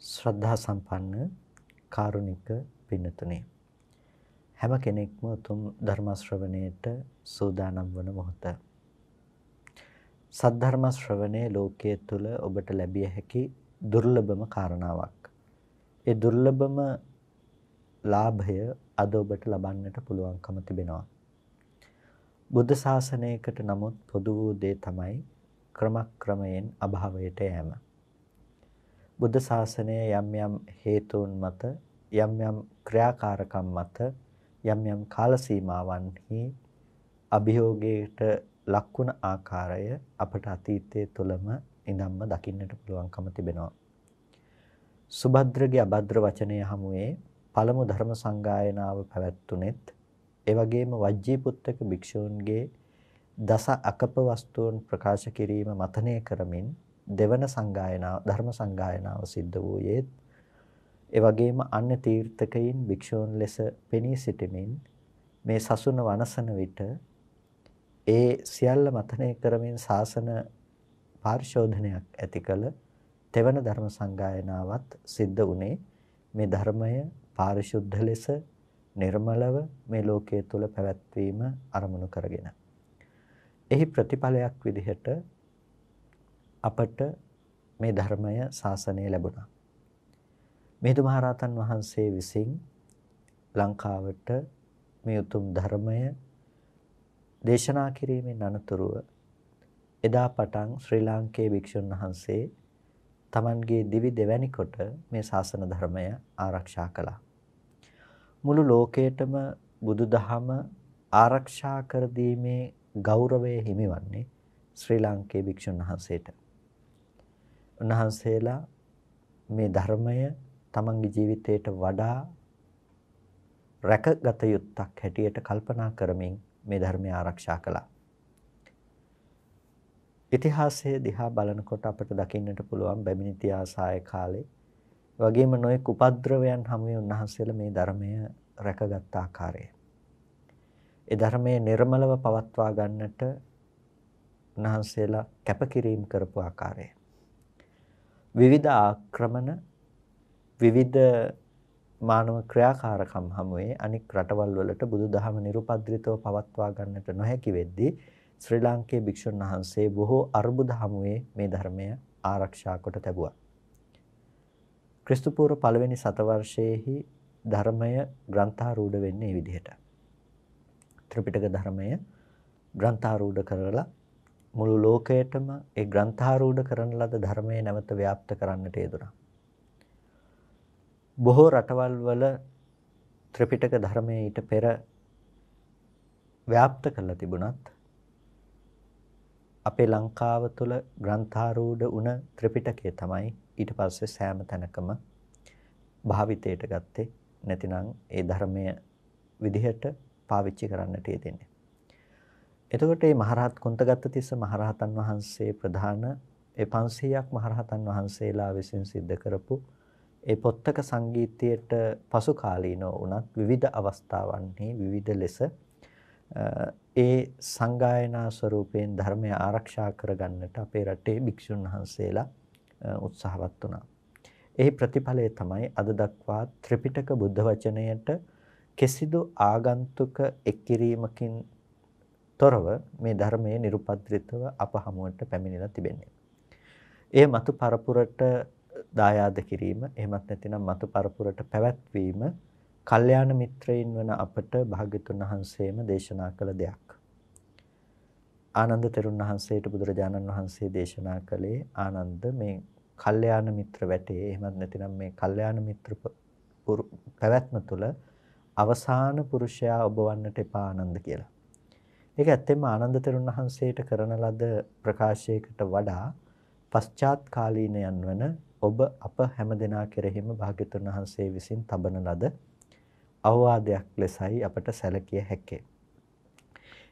ශ්‍රද්ධා සම්පන්න කාරුණික පින්නතුනි හැම කෙනෙක්ම උතුම් ධර්ම ශ්‍රවණයට සූදානම් වන මොහොත සද්ධර්ම ශ්‍රවණයේ ලෝකයේ තුල ඔබට ලැබිය හැකි දුර්ලභම කාරණාවක්. ඒ දුර්ලභම ලාභය අද ඔබට ලබන්නට පුළුවන්කම තිබෙනවා. බුද්ධ ශාසනයකට නමුත් පොදු වූ දේ තමයි ක්‍රමක්‍රමයෙන් අභාවයට යෑම. බුද්ධ ශාසනය යම් යම් හේතුන් මත යම් යම් ක්‍රියාකාරකම් මත යම් යම් කාල සීමාවන්හි අභියෝගයට ලක්වන ආකාරය අපට අතීතයේ තුලම ඉඳන්ම දකින්නට පුළුවන්කම තිබෙනවා. සුභද්‍රගේ අභද්‍ර වචනය හමුවේ පළමු ධර්ම සංගායනාව පැවැත්ුණෙත් ඒ වගේම වජ්ජීපුත්තක භික්ෂූන්ගේ දස අකප වස්තුන් ප්‍රකාශ කිරීම මතනය කරමින් දෙවන සංගායනාව ධර්ම සංගායනාව සිද්ධ වූයේත් ඒ වගේම අන්‍ය තීර්ථකයින් භික්ෂූන් ලෙස පෙනී සිටමින් මේ සසුන වනසන විට ඒ සියල්ල මතනය කරමින් ශාසන පරිශෝධනයක් ඇති කළ තෙවන ධර්ම සංගායනාවත් සිද්ධ වුණේ මේ ධර්මය පාරිශුද්ධ ලෙස නිර්මලව මේ ලෝකයේ තුල පැවැත්වීම අරමුණු කරගෙන. එහි ප්‍රතිඵලයක් විදිහට අපට මේ ධර්මය ශාසනය ලැබුණා. මිහිඳු මහරහතන් වහන්සේ විසින් ලංකාවට මේ උතුම් ධර්මය දේශනා කිරීමෙන් අනතුරුව එදා පටන් ශ්‍රී ලාංකේය භික්ෂුන් වහන්සේ තමන්ගේ දිවි දෙවැනි කොට මේ ශාසන ධර්මය ආරක්ෂා කළා. මුළු ලෝකයටම බුදුදහම ආරක්ෂා කර දීමේ ගෞරවය හිමිවන්නේ ශ්‍රී ලාංකේය භික්ෂුන් වහන්සේට. උන්වහන්සේලා මේ ධර්මය තමන්ගේ ජීවිතයට වඩා රැකගත යුත්තක් හැටියට කල්පනා කරමින් මේ ධර්මය ආරක්ෂා කළා. ඉතිහාසයේ දිහා බලනකොට අපට දකින්නට පුළුවන් බැමිණි තියාසාය කාලේ වගේම නොයෙක් උපද්‍රවයන් හමුවේ උන්වහන්සේලා මේ ධර්මය රැකගත් ආකාරය. ඒ ධර්මයේ නිර්මලව පවත්වා ගන්නට උන්වහන්සේලා කැපකිරීම කරපු ආකාරය. විවිධ ආක්‍රමණ විවිධ මානව ක්‍රියාකාරකම් හමුවේ අනික් රටවල් වලට බුදුදහම නිරුපද්‍රිතව පවත්වා ගන්නට නොහැකි වෙද්දී ශ්‍රී ලාංකේය භික්ෂුන් වහන්සේ බොහෝ අර්බුද හමුවේ මේ ධර්මය ආරක්ෂා කොට තිබුවා. ක්‍රිස්තු පූර්ව පළවෙනි සතවර්ෂයේහි ධර්මය ග්‍රන්ථාරූඪ වෙන්නේ මේ විදිහට. ත්‍රිපිටක ධර්මය ග්‍රන්ථාරූඪ කරලා මුළු ලෝකයටම ඒ ග්‍රන්ථාරූඪ කරන ලද ධර්මයේ නැවත ව්‍යාප්ත කරන්නට යෙදුණා. බොහෝ රටවල් වල ත්‍රිපිටක ධර්මයේ ඊට පෙර ව්‍යාප්ත කරලා තිබුණත් අපේ ලංකාව තුළ ග්‍රන්ථාරූඪ වුණ ත්‍රිපිටකය තමයි ඊට පස්සේ සෑම තැනකම භාවිතයට ගත්තේ. නැතිනම් ඒ ධර්මය විදිහට පාවිච්චි කරන්නට යෙදෙන්නේ. එතකොට මේ මහරහත් කුන්තගත්තතිස්ස මහරහතන් වහන්සේ ප්‍රධාන ඒ 500ක් මහරහතන් වහන්සේලා විසින් සිද්ධ කරපු ඒ පොත්තක සංගීතයට පසු කාලීනව වුණත් විවිධ අවස්ථාවන්හි විවිධ ලෙස ඒ සංගායනා ස්වරූපයෙන් ධර්මය ආරක්ෂා කරගන්නට අපේ රටේ භික්ෂුන් වහන්සේලා උත්සාහවත් වුණා. එහි ප්‍රතිඵලය තමයි අද දක්වා ත්‍රිපිටක බුද්ධ වචනයට කිසිදු ආගන්තුක එක්කිරීමකින් තොරව මේ ධර්මයේ නිරුපද්‍රිතව අප හමුවට පැමිණලා තිබෙන්නේ. එය මතු පරපුරට දායාද කිරීම එහෙමත් නැතිනම් මතු පරපුරට පැවැත්වීම කල්යාණ මිත්‍රයින් වන අපට භාග්‍යතුන් වහන්සේම දේශනා කළ දෙයක්. ආනන්ද තෙරුන් වහන්සේට බුදුරජාණන් වහන්සේ දේශනා කළේ ආනන්ද මේ කල්යාණ මිත්‍ර වැටේ එහෙමත් නැතිනම් මේ කල්යාණ මිත්‍ර පැවැත්ම තුළ අවසාන පුරුෂයා ඔබ වන්නට එපා ආනන්ද කියලා. ඒක ඇත්තෙන්ම ආනන්ද තෙරුන් වහන්සේට කරන ලද ප්‍රකාශයකට වඩා පශ්චාත් කාලීනයන් වන ඔබ අප හැමදෙනා කෙරෙහිම භාග්‍යතුන් වහන්සේ විසින් තබන ලද අවවාදයක් ලෙසයි අපට සැලකිය හැක්කේ.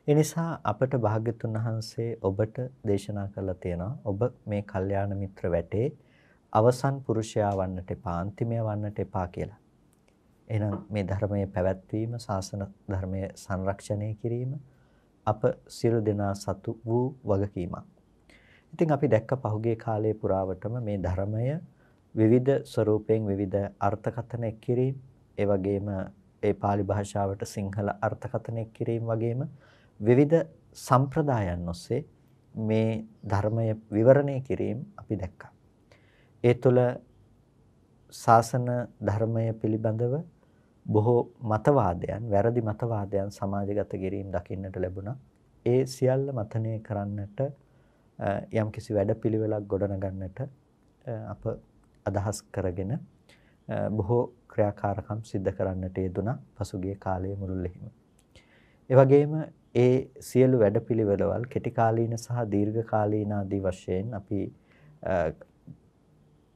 ඒ නිසා අපට භාග්‍යතුන් වහන්සේ ඔබට දේශනා කළා තියෙනවා ඔබ මේ කල්යාණ මිත්‍ර වැටේ අවසන් පුරුෂයා වන්නට එපා අන්තිමය වන්නට එපා කියලා. එහෙනම් මේ ධර්මයේ පැවැත්වීම ශාසන ධර්මයේ සංරක්ෂණය කිරීම අප සියලු දෙනා සතු වූ වගකීමක්. ඉතින් අපි දැක්ක පහුගිය කාලයේ පුරාවටම මේ ධර්මය විවිධ ස්වරූපයෙන් විවිධ අර්ථකථන එක් කිරීම, ඒ වගේම ඒ pāli භාෂාවට සිංහල අර්ථකථන එක් කිරීම වගේම විවිධ සම්ප්‍රදායන් ඔස්සේ මේ ධර්මය විවරණය කිරීම අපි දැක්කා. ඒ තුළ ශාසන ධර්මය පිළිබඳව බොහෝ මතවාදයන්, වැරදි මතවාදයන් සමාජගත කිරීම දකින්නට ලැබුණා. ඒ සියල්ල මතනය කරන්නට යම්කිසි වැඩපිළිවෙලක් ගොඩනගන්නට අප අදහස් කරගෙන බොහෝ ක්‍රියාකාරකම් සිද්ධ කරන්නට යෙදුණා පසුගිය කාලයේ මුළුල්ලේම. ඒ වගේම ඒ සියලු වැඩපිළිවෙළවල් කෙටි කාලීන සහ දීර්ඝ කාලීන ආදී වශයෙන් අපි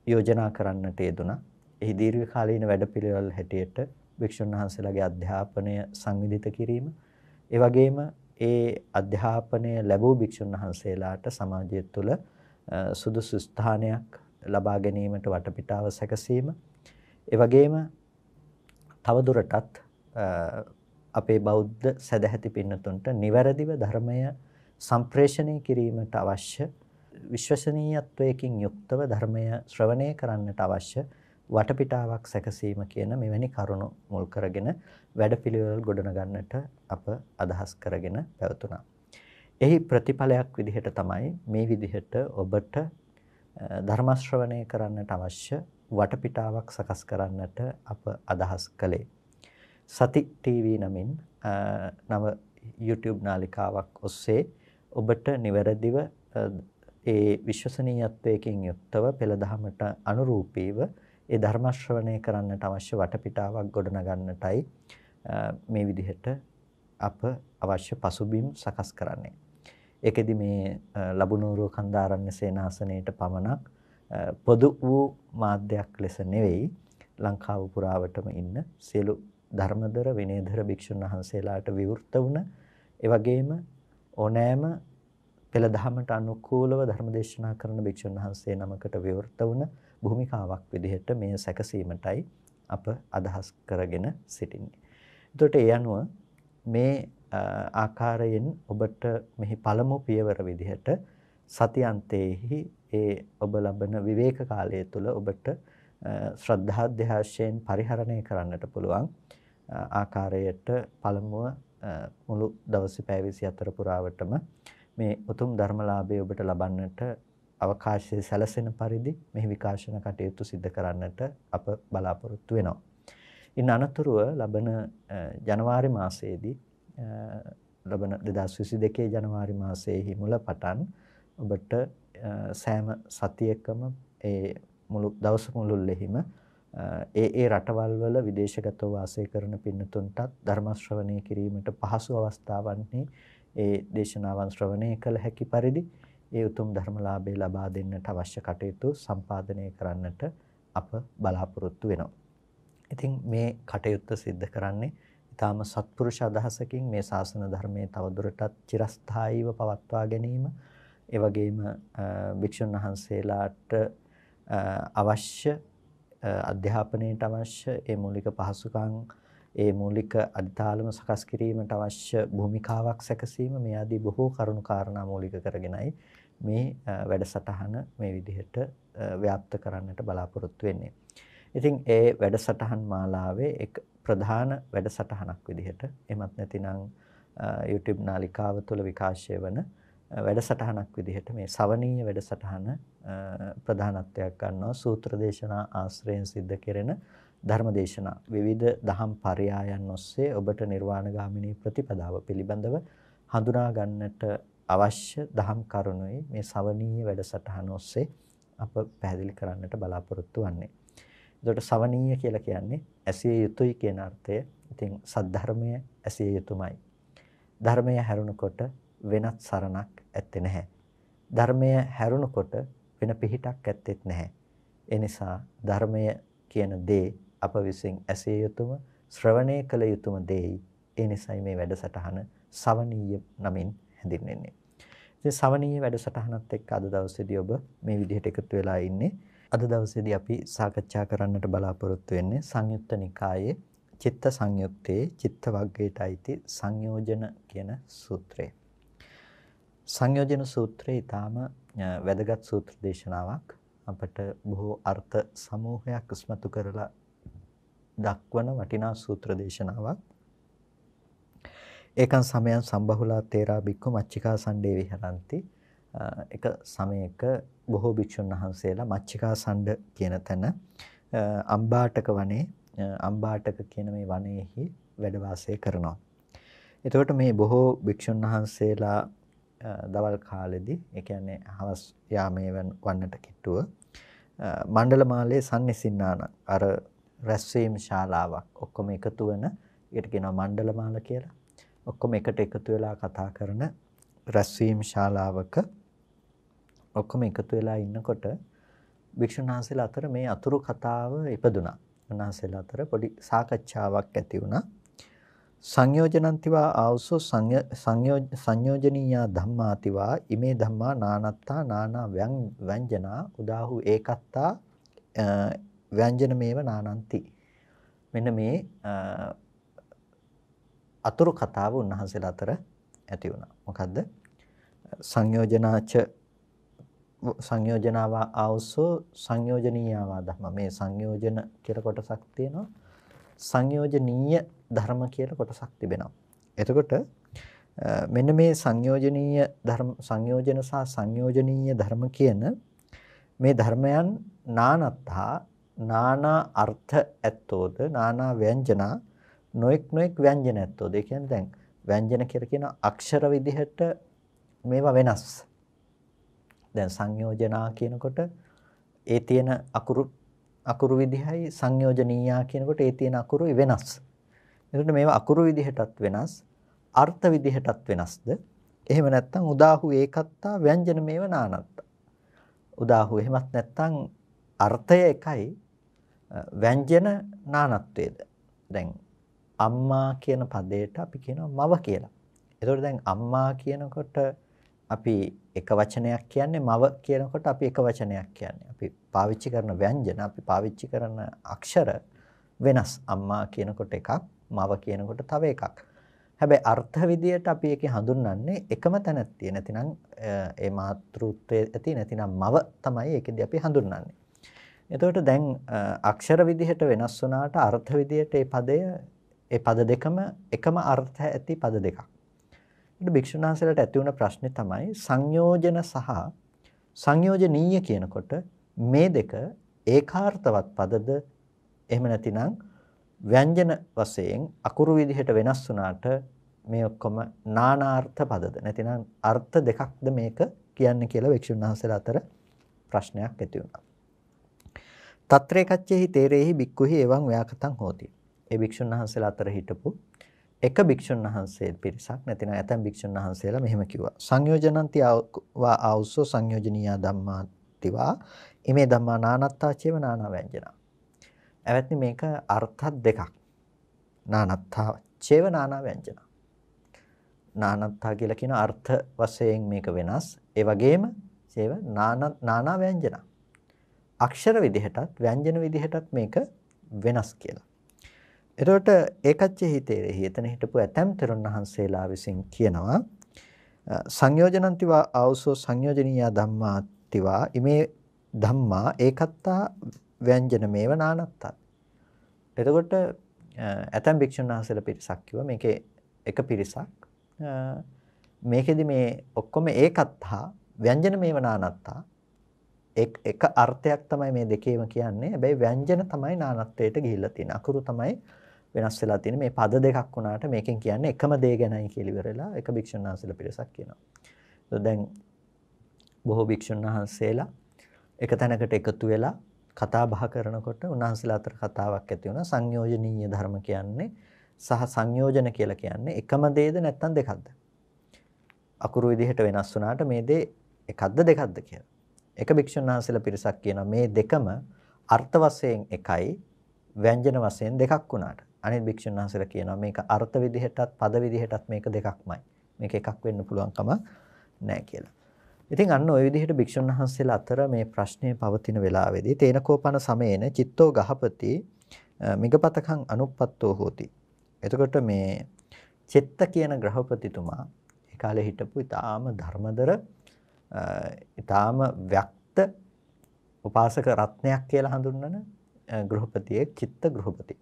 යෝජනා කරන්නට යෙදුණා. එහි දීර්ඝ කාලීන වැඩපිළිවෙළ හැටියට භික්ෂුන් වහන්සේලාගේ අධ්‍යාපනය සංවිධිත කිරීම, ඒ වගේම ඒ අධ්‍යාපනය ලැබූ භික්ෂුන් වහන්සේලාට සමාජය තුළ සුදුසු ස්ථානයක් ලබා ගැනීමට වටපිටාව සැකසීම, ඒ වගේම තවදුරටත් අපේ බෞද්ධ සදැහැති පින්නතුන්ට නිවැරදිව ධර්මය සම්ප්‍රේෂණය කිරීමට අවශ්‍ය විශ්වසනීයත්වයකින් යුක්තව ධර්මය ශ්‍රවණය කරන්නට අවශ්‍ය වටපිටාවක් සැකසීම කියන මෙවැනි කරුණු මුල් කරගෙන වැඩපිළිවෙළ ගොඩනගන්නට අප අදහස් කරගෙන පැවතුණා. එහි ප්‍රතිඵලයක් විදිහට තමයි මේ විදිහට ඔබට ධර්ම ශ්‍රවණය කරන්නට අවශ්‍ය වටපිටාවක් සකස් කරන්නට අප අදහස් කළේ. සති TV නමින් නව YouTube නාලිකාවක් ඔස්සේ ඔබට නිවැරදිව ඒ විශ්වසනීයත්වයකින් යුක්තව පෙළ දහමට අනුරූපීව ඒ ධර්ම ශ්‍රවණය කරන්නට අවශ්‍ය වටපිටාවක් ගොඩනගන්නටයි මේ විදිහට අප අවශ්‍ය පසුබිම් සකස් කරන්නේ. ඒකෙදි මේ ලබුනෝරුව කන්දාරණ්‍ය සේනාසනයේට පමණක් පොදු වූ මාධ්‍යයක් ලෙස නෙවෙයි ලංකාව පුරාවටම ඉන්න සියලු ධර්මදර විනයදර භික්ෂුන් වහන්සේලාට විවෘත වුණ ඒ වගේම ඕනෑම පෙළ දහමට අනුකූලව ධර්ම දේශනා කරන භික්ෂුන් වහන්සේ නමකට විවෘත වුණ භූමිකාවක් විදිහට මේ සැකසීමටයි අප අදහස් කරගෙන සිටින්නේ. එතකොට ඒ අනුව මේ ආකාරයෙන් ඔබට මෙහි පළමු පියවර විදිහට සතියන්තයේහි ඒ ඔබ ලබන විවේක කාලය තුළ ඔබට ශ්‍රද්ධාධ්‍යාසයෙන් පරිහරණය කරන්නට පුළුවන් ආකාරයට පළමුව මුළු දවසේ පැය 24 පුරාවටම මේ උතුම් ධර්මලාභය ඔබට ලබන්නට අවකාශය සැලසෙන පරිදි මෙහි විකාශන කටයුතු සිදු කරන්නට අප බලාපොරොත්තු වෙනවා. ඉන් අනතුරුව ලබන ජනවාරි මාසයේදී ලබන 2022 ජනවාරි මාසයේ මුල පටන් ඔබට සෑම සතියකම ඒ මුළු දවස මුළුල්ලෙහිම ඒ රටවල් වල විදේශගතව වාසය කරන පින්නතුන්ටත් ධර්ම ශ්‍රවණය කිරීමට පහසු අවස්ථාවන්හි ඒ දේශනාවන් ශ්‍රවණය කළ හැකි පරිදි ඒ උතුම් ධර්මලාභය ලබා දෙන්නට අවශ්‍ය කටයුතු සම්පාදනය කරන්නට අප බලාපොරොත්තු වෙනවා. ඉතින් මේ කටයුත්ත සිද්ධ කරන්නේ ඊටාම සත්පුරුෂ අදහසකින් මේ ශාසන ධර්මයේ තවදුරටත් චිරස්ථායීව පවත්වා ගැනීම, ඒ වගේම භික්ෂුන් වහන්සේලාට අවශ්‍ය අධ්‍යාපනයට අවශ්‍ය ඒ මූලික පහසුකම්, ඒ මූලික අදිතාලම සකස් කිරීමට අවශ්‍ය භූමිකාවක් සැකසීම, මේ ආදී බොහෝ කරුණු කාරණා මූලික කරගෙනයි මේ වැඩසටහන මේ විදිහට ව්‍යාප්ත කරන්නට බලාපොරොත්තු වෙන්නේ. ඉතින් ඒ වැඩසටහන් මාලාවේ එක් ප්‍රධාන වැඩසටහනක් විදිහට, එමත් නැතිනම් YouTube නාලිකාව තුළ විකාශය වන වැඩසටහනක් විදිහට මේ සවනීය වැඩසටහන ප්‍රධානත්වයක් ගන්නවා. සූත්‍ර දේශනා ආශ්‍රයෙන් සිද්ධ කෙරෙන ධර්ම දේශනා විවිධ දහම් පරයයන් ඔස්සේ ඔබට නිර්වාණගාමිනී ප්‍රතිපදාව පිළිබඳව හඳුනා ගන්නට අවශ්‍ය දහම් කරුණුයි මේ සවනීය වැඩසටහන ඔස්සේ අප පැහැදිලි කරන්නට බලාපොරොත්තු වෙන්නේ. ඒකට සවනීය කියලා කියන්නේ ඇසිය යුතුයි කියන අර්ථය. ඉතින් සද්ධර්මය ඇසිය යුතුමයි. ධර්මය හැරුණකොට වෙනත් සරණක් ඇත්තේ නැහැ. ධර්මය හැරුණකොට වෙන පිහිටක් ඇත්තෙත් නැහැ. ඒ නිසා ධර්මය කියන දේ අප විසින් ඇසිය යුතුම ශ්‍රවණය කළ යුතුම දෙයි. ඒ නිසයි මේ වැඩසටහන සවනීය නමින් හැඳින්වෙන්නේ. ඉතින් සවනීය වැඩසටහනත් එක්ක අද දවසේදී ඔබ මේ විදිහට එකතු වෙලා ඉන්නේ. අද දවසේදී අපි සාකච්ඡා කරන්නට බලාපොරොත්තු වෙන්නේ සංයුත්ත නිකායේ චිත්ත සංයුත්තේ චිත්ත වග්ගයට අයිති සංයෝජන කියන සූත්‍රය. සංයෝජන සූත්‍රය ඊටාම වැදගත් සූත්‍ර දේශනාවක්. අපට බොහෝ අර්ථ සමූහයක් ඉස්මතු කරලා දක්වන වටිනා සූත්‍ර දේශනාවක්. ඒකන් සමයන් සම්බහුලා තේරා බික්කු මච්චිකා සණ්ඩේ විහරಂತಿ. එක සමයක බොහෝ භික්ෂුන් වහන්සේලා මච්චිකා සණ්ඩ කියන තැන අම්බාටක වනේ අම්බාටක කියන මේ වනයේහි වැඩ වාසය කරනවා. එතකොට මේ බොහෝ භික්ෂුන් වහන්සේලා දවල් කාලෙදී ඒ කියන්නේ හවස් යාමේ වන්නට කිට්ටුව මණ්ඩල මාලයේ සම්නිසින්නාන අර රැස්වීම ශාලාවක් ඔක්කොම එකතු වෙන ඒකට කියනවා මණ්ඩල මාල කියලා. ඔක්කොම එකට එකතු වෙලා කතා කරන රැස්වීම ශාලාවක ඔක්කොම එකතු වෙලා ඉන්නකොට භික්ෂුන් වහන්සේලා අතර මේ අතුරු කතාව ඉපදුනා. උන්වහන්සේලා අතර පොඩි සාකච්ඡාවක් ඇති වුණා. සංයෝජනන්තිවා ආවසෝ සංයෝජනීයා ධම්මාතිවා ඉමේ ධම්මා නානත්තා නානා ව්‍යංජනා උදාහු ඒකත්තා ව්‍යංජනමේව නානන්ති. මෙන්න මේ අතුරු කතාව උන්වහන්සේලා අතර ඇති වුණා. මොකද්ද? සංයෝජනාවා ආවසෝ සංයෝජනීයවා ධම්ම. මේ සංයෝජන කියලා කොටසක් තියෙනවා. සංයෝජනීය ධර්ම කියලා කොටසක් තිබෙනවා. එතකොට මෙන්න මේ සංයෝජනීය ධර්ම සංයෝජන සහ සංයෝජනීය ධර්ම කියන මේ ධර්මයන් නානත්තා නානා අර්ථ ඇත්තෝද නානා ව්‍යංජනා නොඑක් ව්‍යංජන ඇත්තෝද. ඒ කියන්නේ දැන් ව්‍යංජන කියලා කියන අක්ෂර විදිහට මේවා වෙනස්. දැන් සංයෝජනා කියනකොට ඒ තියෙන අකුරු විදිහයි සංයෝජනීයා කියනකොට ඒ තියෙන අකුරු වෙනස්. එතකොට මේවා අකුරු විදිහටත් වෙනස්, අර්ථ විදිහටත් වෙනස්ද? එහෙම නැත්නම් උදාහු ඒකත්තා ව්‍යංජන මේව නානත්තා. උදාහු එහෙමත් නැත්නම් අර්ථය එකයි ව්‍යංජන නානත්වයේද? දැන් අම්මා කියන පදයට අපි කියනවා මව කියලා. එතකොට දැන් අම්මා කියනකොට අපි එක වචනයක් කියන්නේ, මව කියනකොට අපි එක වචනයක් කියන්නේ. අපි පාවිච්චි කරන ව්‍යංජන, අපි පාවිච්චි කරන අක්ෂර වෙනස්. අම්මා කියනකොට එකක්, මව කියනකොට තව එකක්. හැබැයි අර්ථ විදියට අපි ඒකේ හඳුන්වන්නේ එකම තැනක් තියෙන. නැතිනම් ඒ මාතෘත්වයේ ඇති නැතිනම් මව තමයි ඒකෙදී අපි හඳුන්වන්නේ. එතකොට දැන් අක්ෂර විදිහට වෙනස් වුණාට අර්ථ විදියට ඒ පද දෙකම එකම අර්ථ ඇති පද දෙකක්. ඉතින් භික්ෂුන් වහන්සේලාට ඇති වුණ ප්‍රශ්නේ තමයි සංයෝජන සහ සංයෝජනීය කියනකොට මේ දෙක ඒකාර්ථවත් පදද එහෙම නැතිනම් ව්‍යංජන වශයෙන් අකුරු විදිහට වෙනස් වුණාට මේ ඔක්කොම නානාර්ථ පදද නැතිනම් අර්ථ දෙකක්ද මේක කියන්නේ කියලා භික්ෂුන් වහන්සේලා අතර ප්‍රශ්නයක් ඇති වුණා. తත්‍රේකච්චේහි තේරේහි බික්කුහි එවං ව්‍යාකතං හෝති. ඒ භික්ෂුන් වහන්සේලා අතර හිටපු එක භික්ෂුන් වහන්සේ පිරිසක් නැතිනම් ඇතැම් භික්ෂුන් වහන්සේලා මෙහෙම කිව්වා. සංයෝජනන්ති වා ආවසෝ සංයෝජනීය ධම්මාතිවා ඉමේ ධම්මා නානත්තා චේව නානා ව්‍යංජනා. එවත්නි මේක අර්ථ දෙකක්. නානත්තා චේව නානා ව්‍යංජනා. නානත්තා කියලා කියන අර්ථ වශයෙන් මේක වෙනස්. ඒ වගේම චේව නානා ව්‍යංජනා. අක්ෂර විදිහටත් ව්‍යංජන විදිහටත් මේක වෙනස් කියලා. එතකොට ඒකච්චේ හිතේරෙහි එතන හිටපු ඇතැම් තෙරුන් වහන්සේලා විසින් කියනවා සංයෝජනන්තිවා ආවසෝ සංයෝජනීය ධම්මාතිවා ඉමේ ධම්මා ඒකත්තා ව්‍යංජන මේව නානත්තා. එතකොට ඇතැම් භික්ෂුන් වහන්සේලා පිරිසක් කිව්වා මේකේ එක පිරිසක් මේකෙදි මේ ඔක්කොම ඒකත්තා ව්‍යංජන මේව නානත්තා එක අර්ථයක් තමයි මේ දෙකේම කියන්නේ. හැබැයි ව්‍යංජන තමයි නානත්වයට ගිහිල්ලා තියෙන්නේ. අකුරු තමයි වෙනස් වෙලා තියෙන්නේ. මේ පද දෙකක් වුණාට මේකෙන් කියන්නේ එකම දේ ගැනයි කියලා ඉවරලා එක භික්ෂුන් වහන්සේලා පිරිසක් කියනවා. දැන් බොහෝ භික්ෂුන් වහන්සේලා එක තැනකට එකතු වෙලා කතා බහ කරනකොට උන්වහන්සේලා අතර කතාවක් ඇති වුණා. සංයෝජනීය ධර්ම කියන්නේ සහ සංයෝජන කියලා කියන්නේ එකම දේද නැත්නම් දෙකක්ද? අකුරු විදිහට වෙනස් වුණාට මේ දේ එකක්ද දෙකක්ද කියලා. එක භික්ෂුන් වහන්සේලා පිරිසක් කියනවා මේ දෙකම අර්ථ වශයෙන් එකයි ව්‍යංජන වශයෙන් දෙකක් වුණාට. අනිත් භික්ෂුන් වහන්සේලා කියනවා මේක අර්ථ විදිහටත් පද විදිහටත් මේක දෙකක්මයි. මේක එකක් වෙන්න පුළුවන්කම නැහැ කියලා. ඉතින් අන්න ওই විදිහට භික්ෂුන් වහන්සේලා අතර මේ ප්‍රශ්නේ පවතින වෙලාවේදී තේනකෝපන සමයේන චිත්තෝ ගහපති මිගපතකං අනුප්පත්තෝ හෝති. එතකොට මේ චිත්ත කියන ග්‍රහපතිතුමා ඒ කාලේ හිටපු ඊටාම ධර්මදර ඊටාම ව්‍යක්ත උපාසක රත්නයක් කියලා හඳුන්වන ගෘහපතියෙක් චිත්ත ගෘහපති.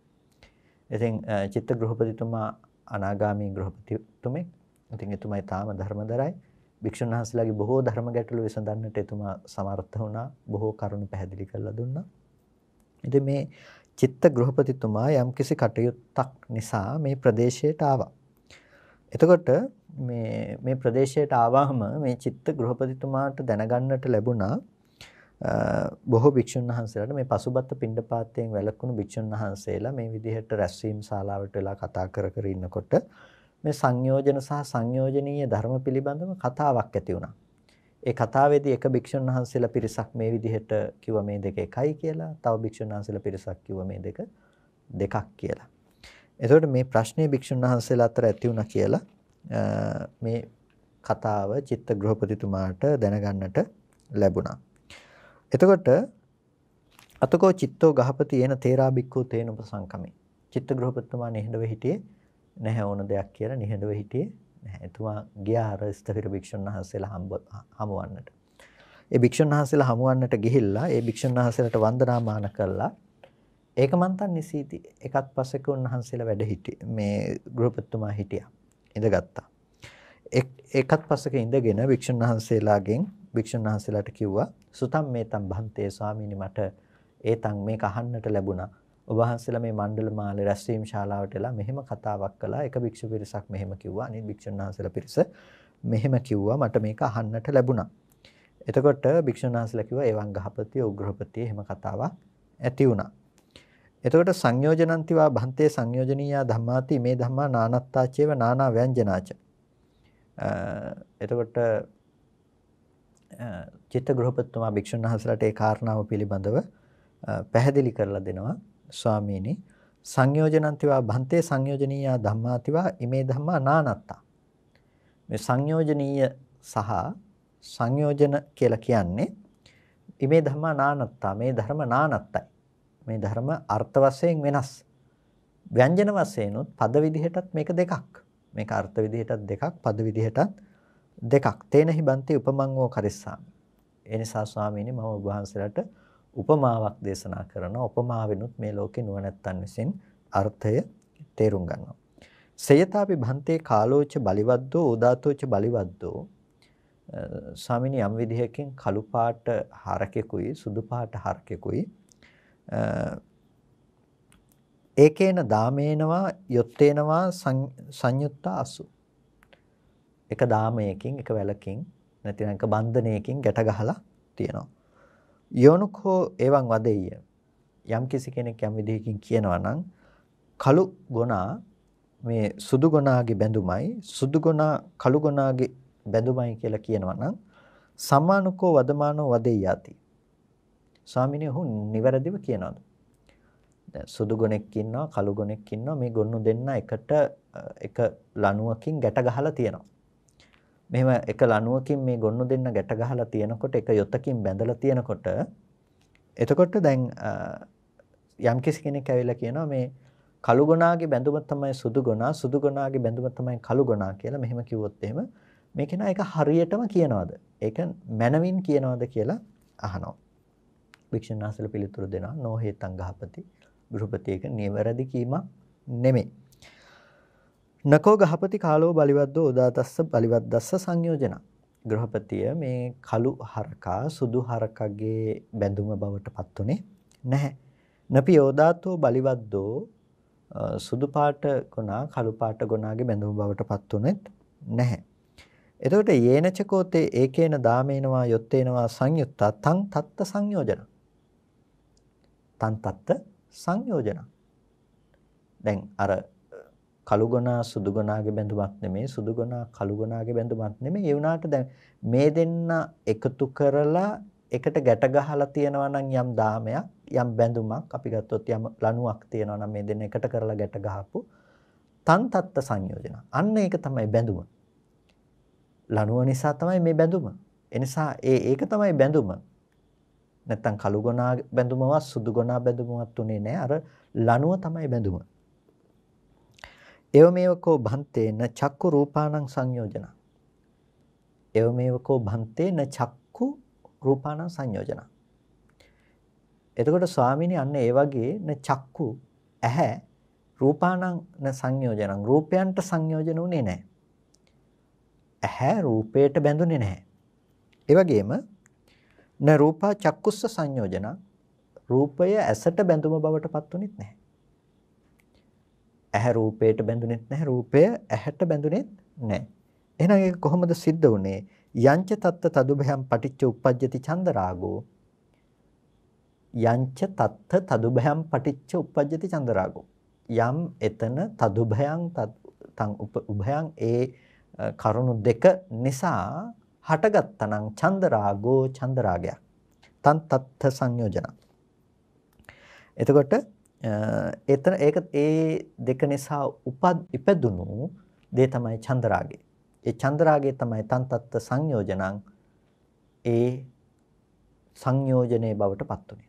ඉතින් චිත්ත ගෘහපතිතුමා අනාගාමී ගෘහපතිතුමෙක්. ඉතින් එතුමා ඊටාම ධර්මදරයි. භික්ෂුන් වහන්සේලාගේ බොහෝ ධර්ම ගැටලු විසඳන්නට එතුමා සමර්ථ වුණා. බොහෝ කරුණු පැහැදිලි කරලා දුන්නා. ඉතින් මේ චිත්ත ගෘහපතිතුමා යම්කිසි කටයුත්තක් නිසා මේ ප්‍රදේශයට ආවා. එතකොට මේ ප්‍රදේශයට ආවහම මේ චිත්ත ගෘහපතිතුමාට දැනගන්නට ලැබුණා බොහෝ භික්ෂුන් වහන්සේලාට මේ පසුබත් පිණ්ඩපාතයෙන් වැළකුණු භික්ෂුන් වහන්සේලා මේ විදිහට රැස්වීම ශාලාවට වෙලා කතා කර ඉන්නකොට මේ සංයෝජන සහ සංයෝජනීය ධර්ම පිළිබඳව කතාවක් ඇති වුණා. ඒ කතාවේදී එක භික්ෂුන් වහන්සේලා පිරිසක් මේ විදිහට කිව්වා මේ දෙක එකයි කියලා. තව භික්ෂුන් වහන්සේලා පිරිසක් කිව්වා මේ දෙක දෙකක් කියලා. එතකොට මේ ප්‍රශ්නේ භික්ෂුන් වහන්සේලා අතර ඇති වුණා කියලා මේ කතාව චිත්ත ගෘහපතිතුමාට දැනගන්නට ලැබුණා. එතකොට අතකෝ චිත්තෝ ගහපති එන තේරා බික්කෝ තේන උපසංකමේ. චිත්ත ගෘහපතිතුමා නිහඬව හිටියේ නැහැ ඕන දෙයක් කියලා නිහඬව හිටියේ නැහැ. එතුමා ගියා අර ස්ථවිර භික්ෂුන් වහන්සේලා හමුවන්නට. ඒ භික්ෂුන් වහන්සේලා හමුවන්නට ගිහිල්ලා ඒ භික්ෂුන් වහන්සේලාට වන්දනාමාන කළා. ඒකමන්තන් නිසීති එකත් පස්සෙක උන්වහන්සේලා වැඩ හිටියේ. මේ ගෘහපතිතුමා හිටියා. ඉඳගත්තා. එකත් පස්සක ඉඳගෙන භික්ෂුන් වහන්සේලාගෙන් භික්ෂුන් වහන්සේලාට කිව්වා සුතම් මේතම් භන්තේ ස්වාමීනි මට ඒතන් මේක අහන්නට ලැබුණා. ඔබ වහන්සේලා මේ මණ්ඩල මාලේ රැස්වීම ශාලාවට එලා මෙහෙම කතාවක් කළා. එක භික්ෂු පිරිසක් මෙහෙම කිව්වා. අනිත් භික්ෂුන් වහන්සේලා පිරිස මෙහෙම කිව්වා. මට මේක අහන්නට ලැබුණා. එතකොට භික්ෂුන් වහන්සේලා කිව්වා එවං ගහපතිය උග්‍රහපතිය එහෙම කතාවක් ඇති වුණා. එතකොට සංයෝජනන්තිවා භන්තේ සංයෝජනීයා ධම්මාති මේ ධම්මා නානත්තාචේව නානා ව්‍යංජනාච. එතකොට චිත්ත ගෘහපතිතුමා භික්ෂුන් වහන්සේලාට ඒ කාරණාව පිළිබඳව පැහැදිලි කරලා දෙනවා. ස්වාමීනි සංයෝජනන්තිවා භන්තේ සංයෝජනීයා ධම්මාතිවා ඉමේ ධම්මා නානත්තා. මේ සංයෝජනීය සහ සංයෝජන කියලා කියන්නේ ඉමේ ධම්මා නානත්තා මේ ධර්ම නානත්තයි. මේ ධර්ම අර්ථ වශයෙන් වෙනස්. ව්‍යංජන වශයෙන් උත් පද විදිහටත් මේක දෙකක්. මේක අර්ථ විදිහටත් දෙකක්, පද විදිහටත් දෙකක්. තේනහි බන්තේ උපමං වූ කරිස්සාමි. ඒ නිසා ස්වාමීනි මම ඔබ වහන්සේලාට උපමාවක් දේශනා කරනවා. උපමාවෙනුත් මේ ලෝකේ නුවණැත්තන් විසින් අර්ථය තේරුම් ගන්නවා. සයතාපි භන්තේ කාලෝච බලිවද්දෝ උදාතෝච බලිවද්දෝ. ස්වාමීනි යම් විදිහකින් කළු පාට හරකෙකුයි සුදු පාට හරකෙකුයි ඒකේන දාමේනවා යොත්තේනවා සංයුත්තා අසු. එක දාමයකින් එක වැලකින් නැතිනම් එක බන්ධනයකින් ගැට ගහලා තියෙනවා. යෝනුකෝ එවං වදෙය්‍ය. යම් කිසි කෙනෙක් යම් විදිහකින් කියනවා නම් කළු ගොනා මේ සුදු ගොනාගේ බැඳුමයි සුදු ගොනා කළු ගොනාගේ බැඳුමයි කියලා කියනවා නම් සම්මානුකෝ වදමානෝ වදෙය්‍යාති. ස්වාමිනේ ඔහු නිවැරදිව කියනවාද? දැන් සුදු ගොනෙක් ඉන්නවා කළු ගොනෙක් ඉන්නවා මේ ගොන්නු දෙන්න එකට එක ලණුවකින් ගැට ගහලා තියෙනවා. මෙහෙම එක ලණුවකින් මේ ගොන්නු දෙන්න ගැට ගහලා තියෙනකොට එක යොතකින් බැඳලා තියෙනකොට එතකොට දැන් යම් කිසි කෙනෙක් ඇවිල්ලා කියනවා මේ කළු ගොනාගේ බැඳුම තමයි සුදු ගොනා සුදු ගොනාගේ බැඳුම තමයි කළු ගොනා කියලා මෙහෙම කිව්වොත් එහෙම මේ කෙනා ඒක හරියටම කියනවාද? ඒක මනවින් කියනවාද කියලා අහනවා. භික්ෂුන් වහන්සේලා පිළිතුරු දෙනවා නොහේතං ගහපති ගෘහපති එක නිවැරදි කීමක් නෙමෙයි. නකෝ ගහපති කාලෝ බලිවද්දෝ උදාතස්ස බලිවද්දස්ස සංයෝජන. ගෘහපතිය මේ කළු හරකා සුදු හරකගේ බැඳුම බවට පත්ුනේ නැහැ. නපි යෝදාතෝ බලිවද්දෝ සුදු පාට ගුණා කළු පාට ගුණාගේ බැඳුම බවට පත්ුනේත් නැහැ. එතකොට යේනචකෝතේ ඒකේන දාමේනවා යොත්තේනවා සංයුත්තා තං තත්ත සංයෝජන. තං තත්ත සංයෝජන. දැන් අර කළු ගොනා සුදු ගොනාගේ බැඳුමක් නෙමෙයි සුදු ගොනා කළු ගොනාගේ බැඳුමක් නෙමෙයි ඒ වුණාට දැන් මේ දෙන්න එකතු කරලා එකට ගැට ගහලා තියෙනවා නම් යම් දාමයක් යම් බැඳුමක් අපි ගත්තොත් යම් ලණුවක් තියෙනවා නම් මේ දෙන්න එකට කරලා ගැට ගහපු තන් තත්ත සංයෝජන අන්න ඒක තමයි බැඳුම ලණුව නිසා තමයි මේ බැඳුම ඒ නිසා ඒක තමයි බැඳුම නැත්තම් කළු ගොනා බැඳුමවත් සුදු ගොනා බැඳුමවත් උනේ නැහැ අර ලණුව තමයි බැඳුම එවමෙවකෝ භන්තේන චක්කු රූපානං සංයෝජන. එවමෙවකෝ භන්තේන චක්කු රූපානං සංයෝජන. එතකොට ස්වාමීනි අන්න ඒ වගේ න චක්කු ඇහැ රූපානං න සංයෝජනං රූපයන්ට සංයෝජන උනේ නැහැ. ඇහැ රූපයට බැඳුනේ නැහැ. ඒ වගේම න රූපා චක්කුස්ස සංයෝජන රූපය ඇසට බැඳුම බවට පත්ුනේත් නැහැ. ඇහැ රූපයට බැඳුනේත් නැහැ. රූපය ඇහැට බැඳුනේත් නැහැ. එහෙනම් ඒක කොහොමද සිද්ධ වුනේ? යංච තත්ත තදුභයම් පටිච්ච උප්පජ්ජති චන්දරාගෝ යංච තත්ත තදුභයම් පටිච්ච උප්පජ්ජති චන්දරාගෝ යම් එතන තදුභයං තං උභයං ඒ කරුණු දෙක නිසා හටගත්තනම් චන්දරාගෝ චන්දරාගයක් තන් තත්ත සංයෝජන. එතකොට එතන ඒක ඒ දෙක නිසා ඉපදුණු දේ තමයි චන්දරාගය. ඒ චන්දරාගය තමයි තන් තත්ත සංයෝජනං ඒ සංයෝජනයේ බවට පත් උනේ.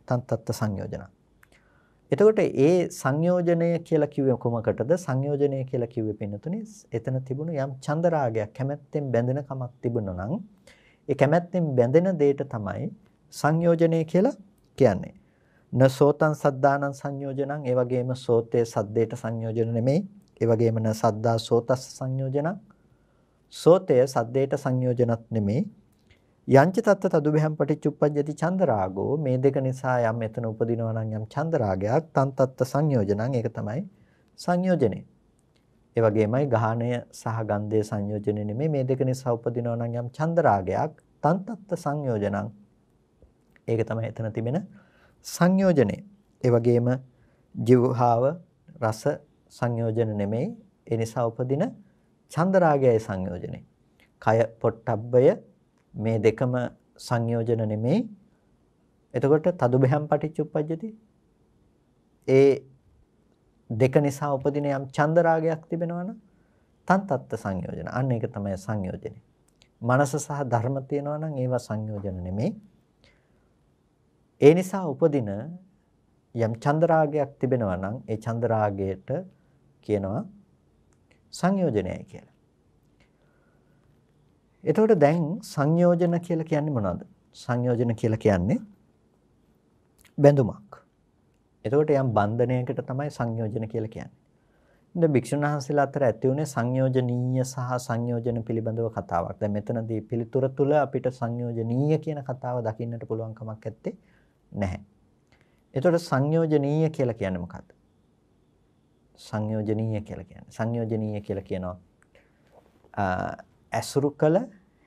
තන් තත්ත සංයෝජන. එතකොට ඒ සංයෝජනය කියලා කිව්වේ කොමකටද? සංයෝජනය කියලා කිව්වේ පින්නතුනේ එතන තිබුණු යම් චන්දරාගයක් කැමැත්තෙන් බැඳෙන කමක් තිබුණා නම් ඒ කැමැත්තෙන් බැඳෙන දෙයට තමයි සංයෝජනය කියලා කියන්නේ. න සෝතං සද්දානං සංයෝජනං ඒ වගේම සෝතේ සද්දේට සංයෝජන නෙමෙයි. ඒ වගේම න සද්දා සෝතස් සංයෝජනං සෝතය සද්දේට සංයෝජනත් නෙමෙයි. යංච තත්ත තදුභයම් පටිච්චුප්පජ්ජති චන්දරාගෝ මේ දෙක නිසා යම් එතන උපදිනවා නම් යම් චන්දරාගයක් තන් තත්ත සංයෝජනං ඒක තමයි සංයෝජනේ. ඒ වගේමයි ගාහණය සහ ගන්ධයේ සංයෝජනේ නෙමෙයි මේ දෙක නිසා උපදිනවා නම් යම් චන්දරාගයක් තන් තත්ත සංයෝජනං ඒක තමයි එතන තිබෙන සංයෝජනේ. ඒ වගේම ජීවහාව රස සංයෝජන නෙමෙයි ඒ නිසා උපදින චන්දරාගයයි සංයෝජනේ. කය පොට්ටබ්බය මේ දෙකම සංයෝජන නෙමෙයි. එතකොට තදුභයම් පටිච්චුප්පජ්ජති ඒ දෙක නිසා උපදින යම් චන්දරාගයක් තිබෙනවනම් තන් තත්ත සංයෝජන. අන්න ඒක තමයි සංයෝජනේ. මනස සහ ධර්ම තියෙනවා නම් ඒවා සංයෝජන නෙමෙයි. ඒ නිසා උපදින යම් චන්දරාගයක් තිබෙනවා නම් ඒ චන්දරාගයට කියනවා සංයෝජනයයි කියලා. එතකොට දැන් සංයෝජන කියලා කියන්නේ මොනවද? සංයෝජන කියලා කියන්නේ බැඳුමක්. එතකොට යම් බන්ධනයකට තමයි සංයෝජන කියලා කියන්නේ. දැන් භික්ෂුන් වහන්සේලා අතර ඇති වුණේ සංයෝජනීය සහ සංයෝජන පිළිබඳව කතාවක්. දැන් මෙතනදී පිළිතුර තුල අපිට සංයෝජනීය කියන කතාව දකින්නට පුළුවන් කමක් නැත්තේ නැහැ. එතකොට සංයෝජනීය කියලා කියන්නේ මොකක්ද? සංයෝජනීය කියලා කියනවා ඇසුරු කළ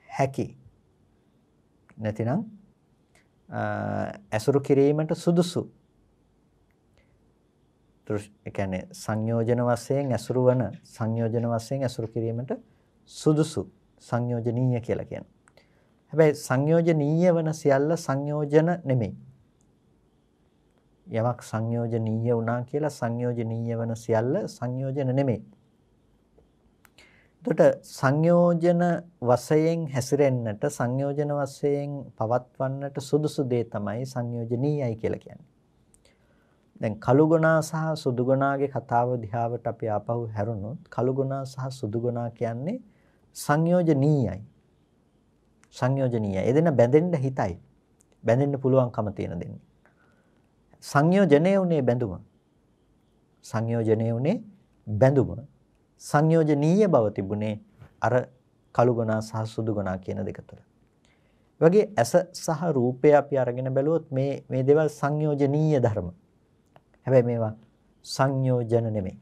හැකි නැතිනම් ඇසුරු කිරීමට සුදුසු. ඒ කියන්නේ සංයෝජන වශයෙන් ඇසුරු වන සංයෝජන වශයෙන් ඇසුරු කිරීමට සුදුසු සංයෝජනීය කියලා කියනවා. හැබැයි සංයෝජනීය වන සියල්ල සංයෝජන නෙමෙයි. යමක් සංයෝජනීය වුණා කියලා සංයෝජනීය වන සියල්ල සංයෝජන නෙමෙයි. එතකොට සංයෝජන වශයෙන් හැසිරෙන්නට සංයෝජන වශයෙන් පවත්වන්නට සුදුසු දේ තමයි සංයෝජනීයයි කියලා කියන්නේ. දැන් කළු ගුණා සහ සුදු ගුණාගේ කතාව දිහාවට අපි ආපහු හැරුණොත් කළු ගුණා සහ සුදු ගුණා කියන්නේ සංයෝජනීයයි. ඒ දෙන්න බැඳෙන්න හිතයි. බැඳෙන්න පුළුවන්කම තියෙන දෙන්නේ. සංයෝජනේ උනේ බැඳුම. සංයෝජනීය බව තිබුණේ අර කළු ගුණා සහ සුදු ගුණා කියන දෙක තුළ. වගේ ඇස සහ රූපය අපි අරගෙන බැලුවොත් මේ දේවල් සංයෝජනීය ධර්ම. හැබැයි මේවා සංයෝජන නෙමෙයි.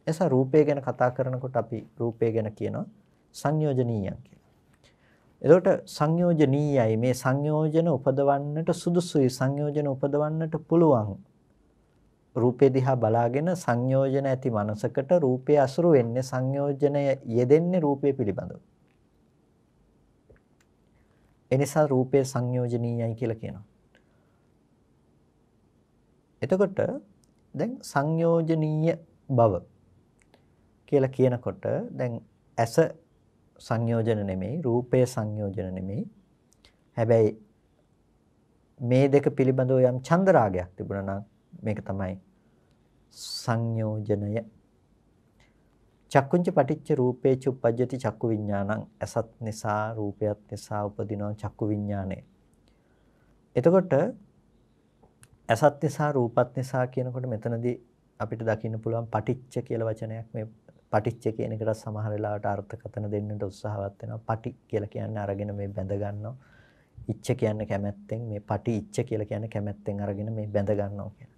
එස රූපය ගැන කතා කරනකොට අපි රූපය ගැන කියනවා සංයෝජනීයන් කියලා. එතකොට සංයෝජනීයයි මේ සංයෝජන උපදවන්නට සුදුසුයි සංයෝජන උපදවන්නට පුළුවන්. රූපේ දිහා බලාගෙන සංයෝජන ඇති මනසකට රූපය අසුරු වෙන්නේ සංයෝජනය යෙදෙන්නේ රූපය පිළිබඳව. එනිසා රූපය සංයෝජනීයයි කියලා කියනවා. එතකොට දැන් සංයෝජනීය බව කියලා කියනකොට දැන් ඇස සංයෝජන නෙමෙයි රූපය සංයෝජන නෙමෙයි. හැබැයි මේ දෙක පිළිබඳව යම් චන්දරාගයක් තිබුණා නම් මේක තමයි සංයෝජනය. චක්කුංච පටිච්ච රූපේච උපජ්ජති චක්කු විඥානං ඇසත් නිසා රූපයත් නිසා උපදිනවා චක්කු විඥානය. එතකොට ඇසත් නිසා රූපත් නිසා කියනකොට මෙතනදී අපිට දකින්න පුළුවන් පටිච්ච කියලා වචනයක්. මේ පටිච්ච කියන එකට සමහර වෙලාවට අර්ථකථන දෙන්නට උත්සාහවත් වෙනවා. පටි කියලා කියන්නේ අරගෙන මේ බැඳ ගන්නවා. ඉච්ඡ කියන්නේ කැමැත්තෙන්, මේ පටි ඉච්ඡ කියලා කියන්නේ කැමැත්තෙන් අරගෙන මේ බැඳ ගන්නවා කියන.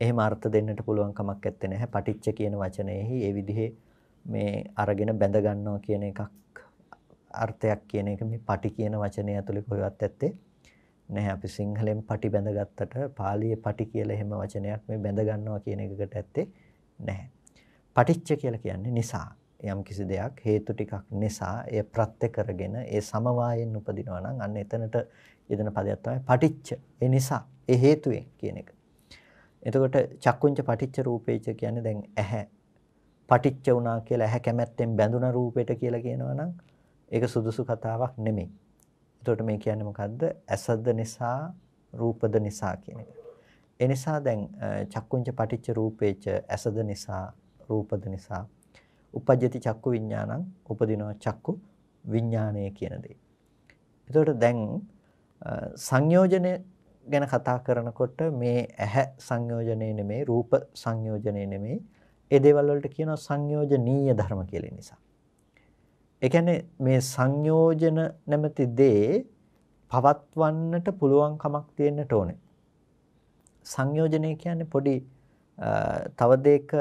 එහෙම අර්ථ දෙන්නට පුළුවන් කමක් නැත්තේ නැහැ. පටිච්ච කියන වචනයෙහි ඒ විදිහේ මේ අරගෙන බැඳ ගන්නවා කියන එකක් අර්ථයක් කියන එක මේ පටි කියන වචනය ඇතුලේ කොහෙවත් ඇත්තේ නැහැ. අපි සිංහලෙන් පටි බැඳගත්තට පාලියේ පටි කියලා එහෙම වචනයක් මේ බැඳ ගන්නවා කියන එකකට ඇත්තේ නැහැ. පටිච්ච කියලා කියන්නේ නිසා. යම් කිසි දෙයක් හේතු ටිකක් නිසා එය ප්‍රත්‍ය කරගෙන ඒ සමவாயෙන් උපදිනවා නම් අන්න එතනට යෙදෙන පදයක් තමයි පටිච්ච. ඒ නිසා ඒ හේතුවෙන් කියන එක. එතකොට චක්කුංච පටිච්ච රූපේච කියන්නේ දැන් ඇහැ පටිච්ච වුණා කියලා ඇහැ කැමැත්තෙන් බැඳුන රූපෙට කියලා කියනවා නම් ඒක සුදුසු කතාවක් නෙමෙයි. එතකොට මේ කියන්නේ මොකද්ද? ඇසද නිසා රූපද නිසා කියන එක. ඒ නිසා දැන් චක්කුංච පටිච්ච රූපේච ඇසද නිසා රූපද නිසා උපජ්ජති චක්කු විඥානං උපදිනවා චක්කු විඥානය කියන දේ. එතකොට දැන් සංයෝජන ගැන කතා කරනකොට මේ ඇහැ සංයෝජනේ නෙමෙයි රූප සංයෝජනේ නෙමෙයි ඒ දේවල් වලට කියනවා සංයෝජනීය ධර්ම කියලා නිසා. ඒ කියන්නේ මේ සංයෝජන නැමැති දේ පවත්වන්නට පුළුවන් කමක් තියෙන්නට ඕනේ. සංයෝජනය කියන්නේ පොඩි තව දෙයක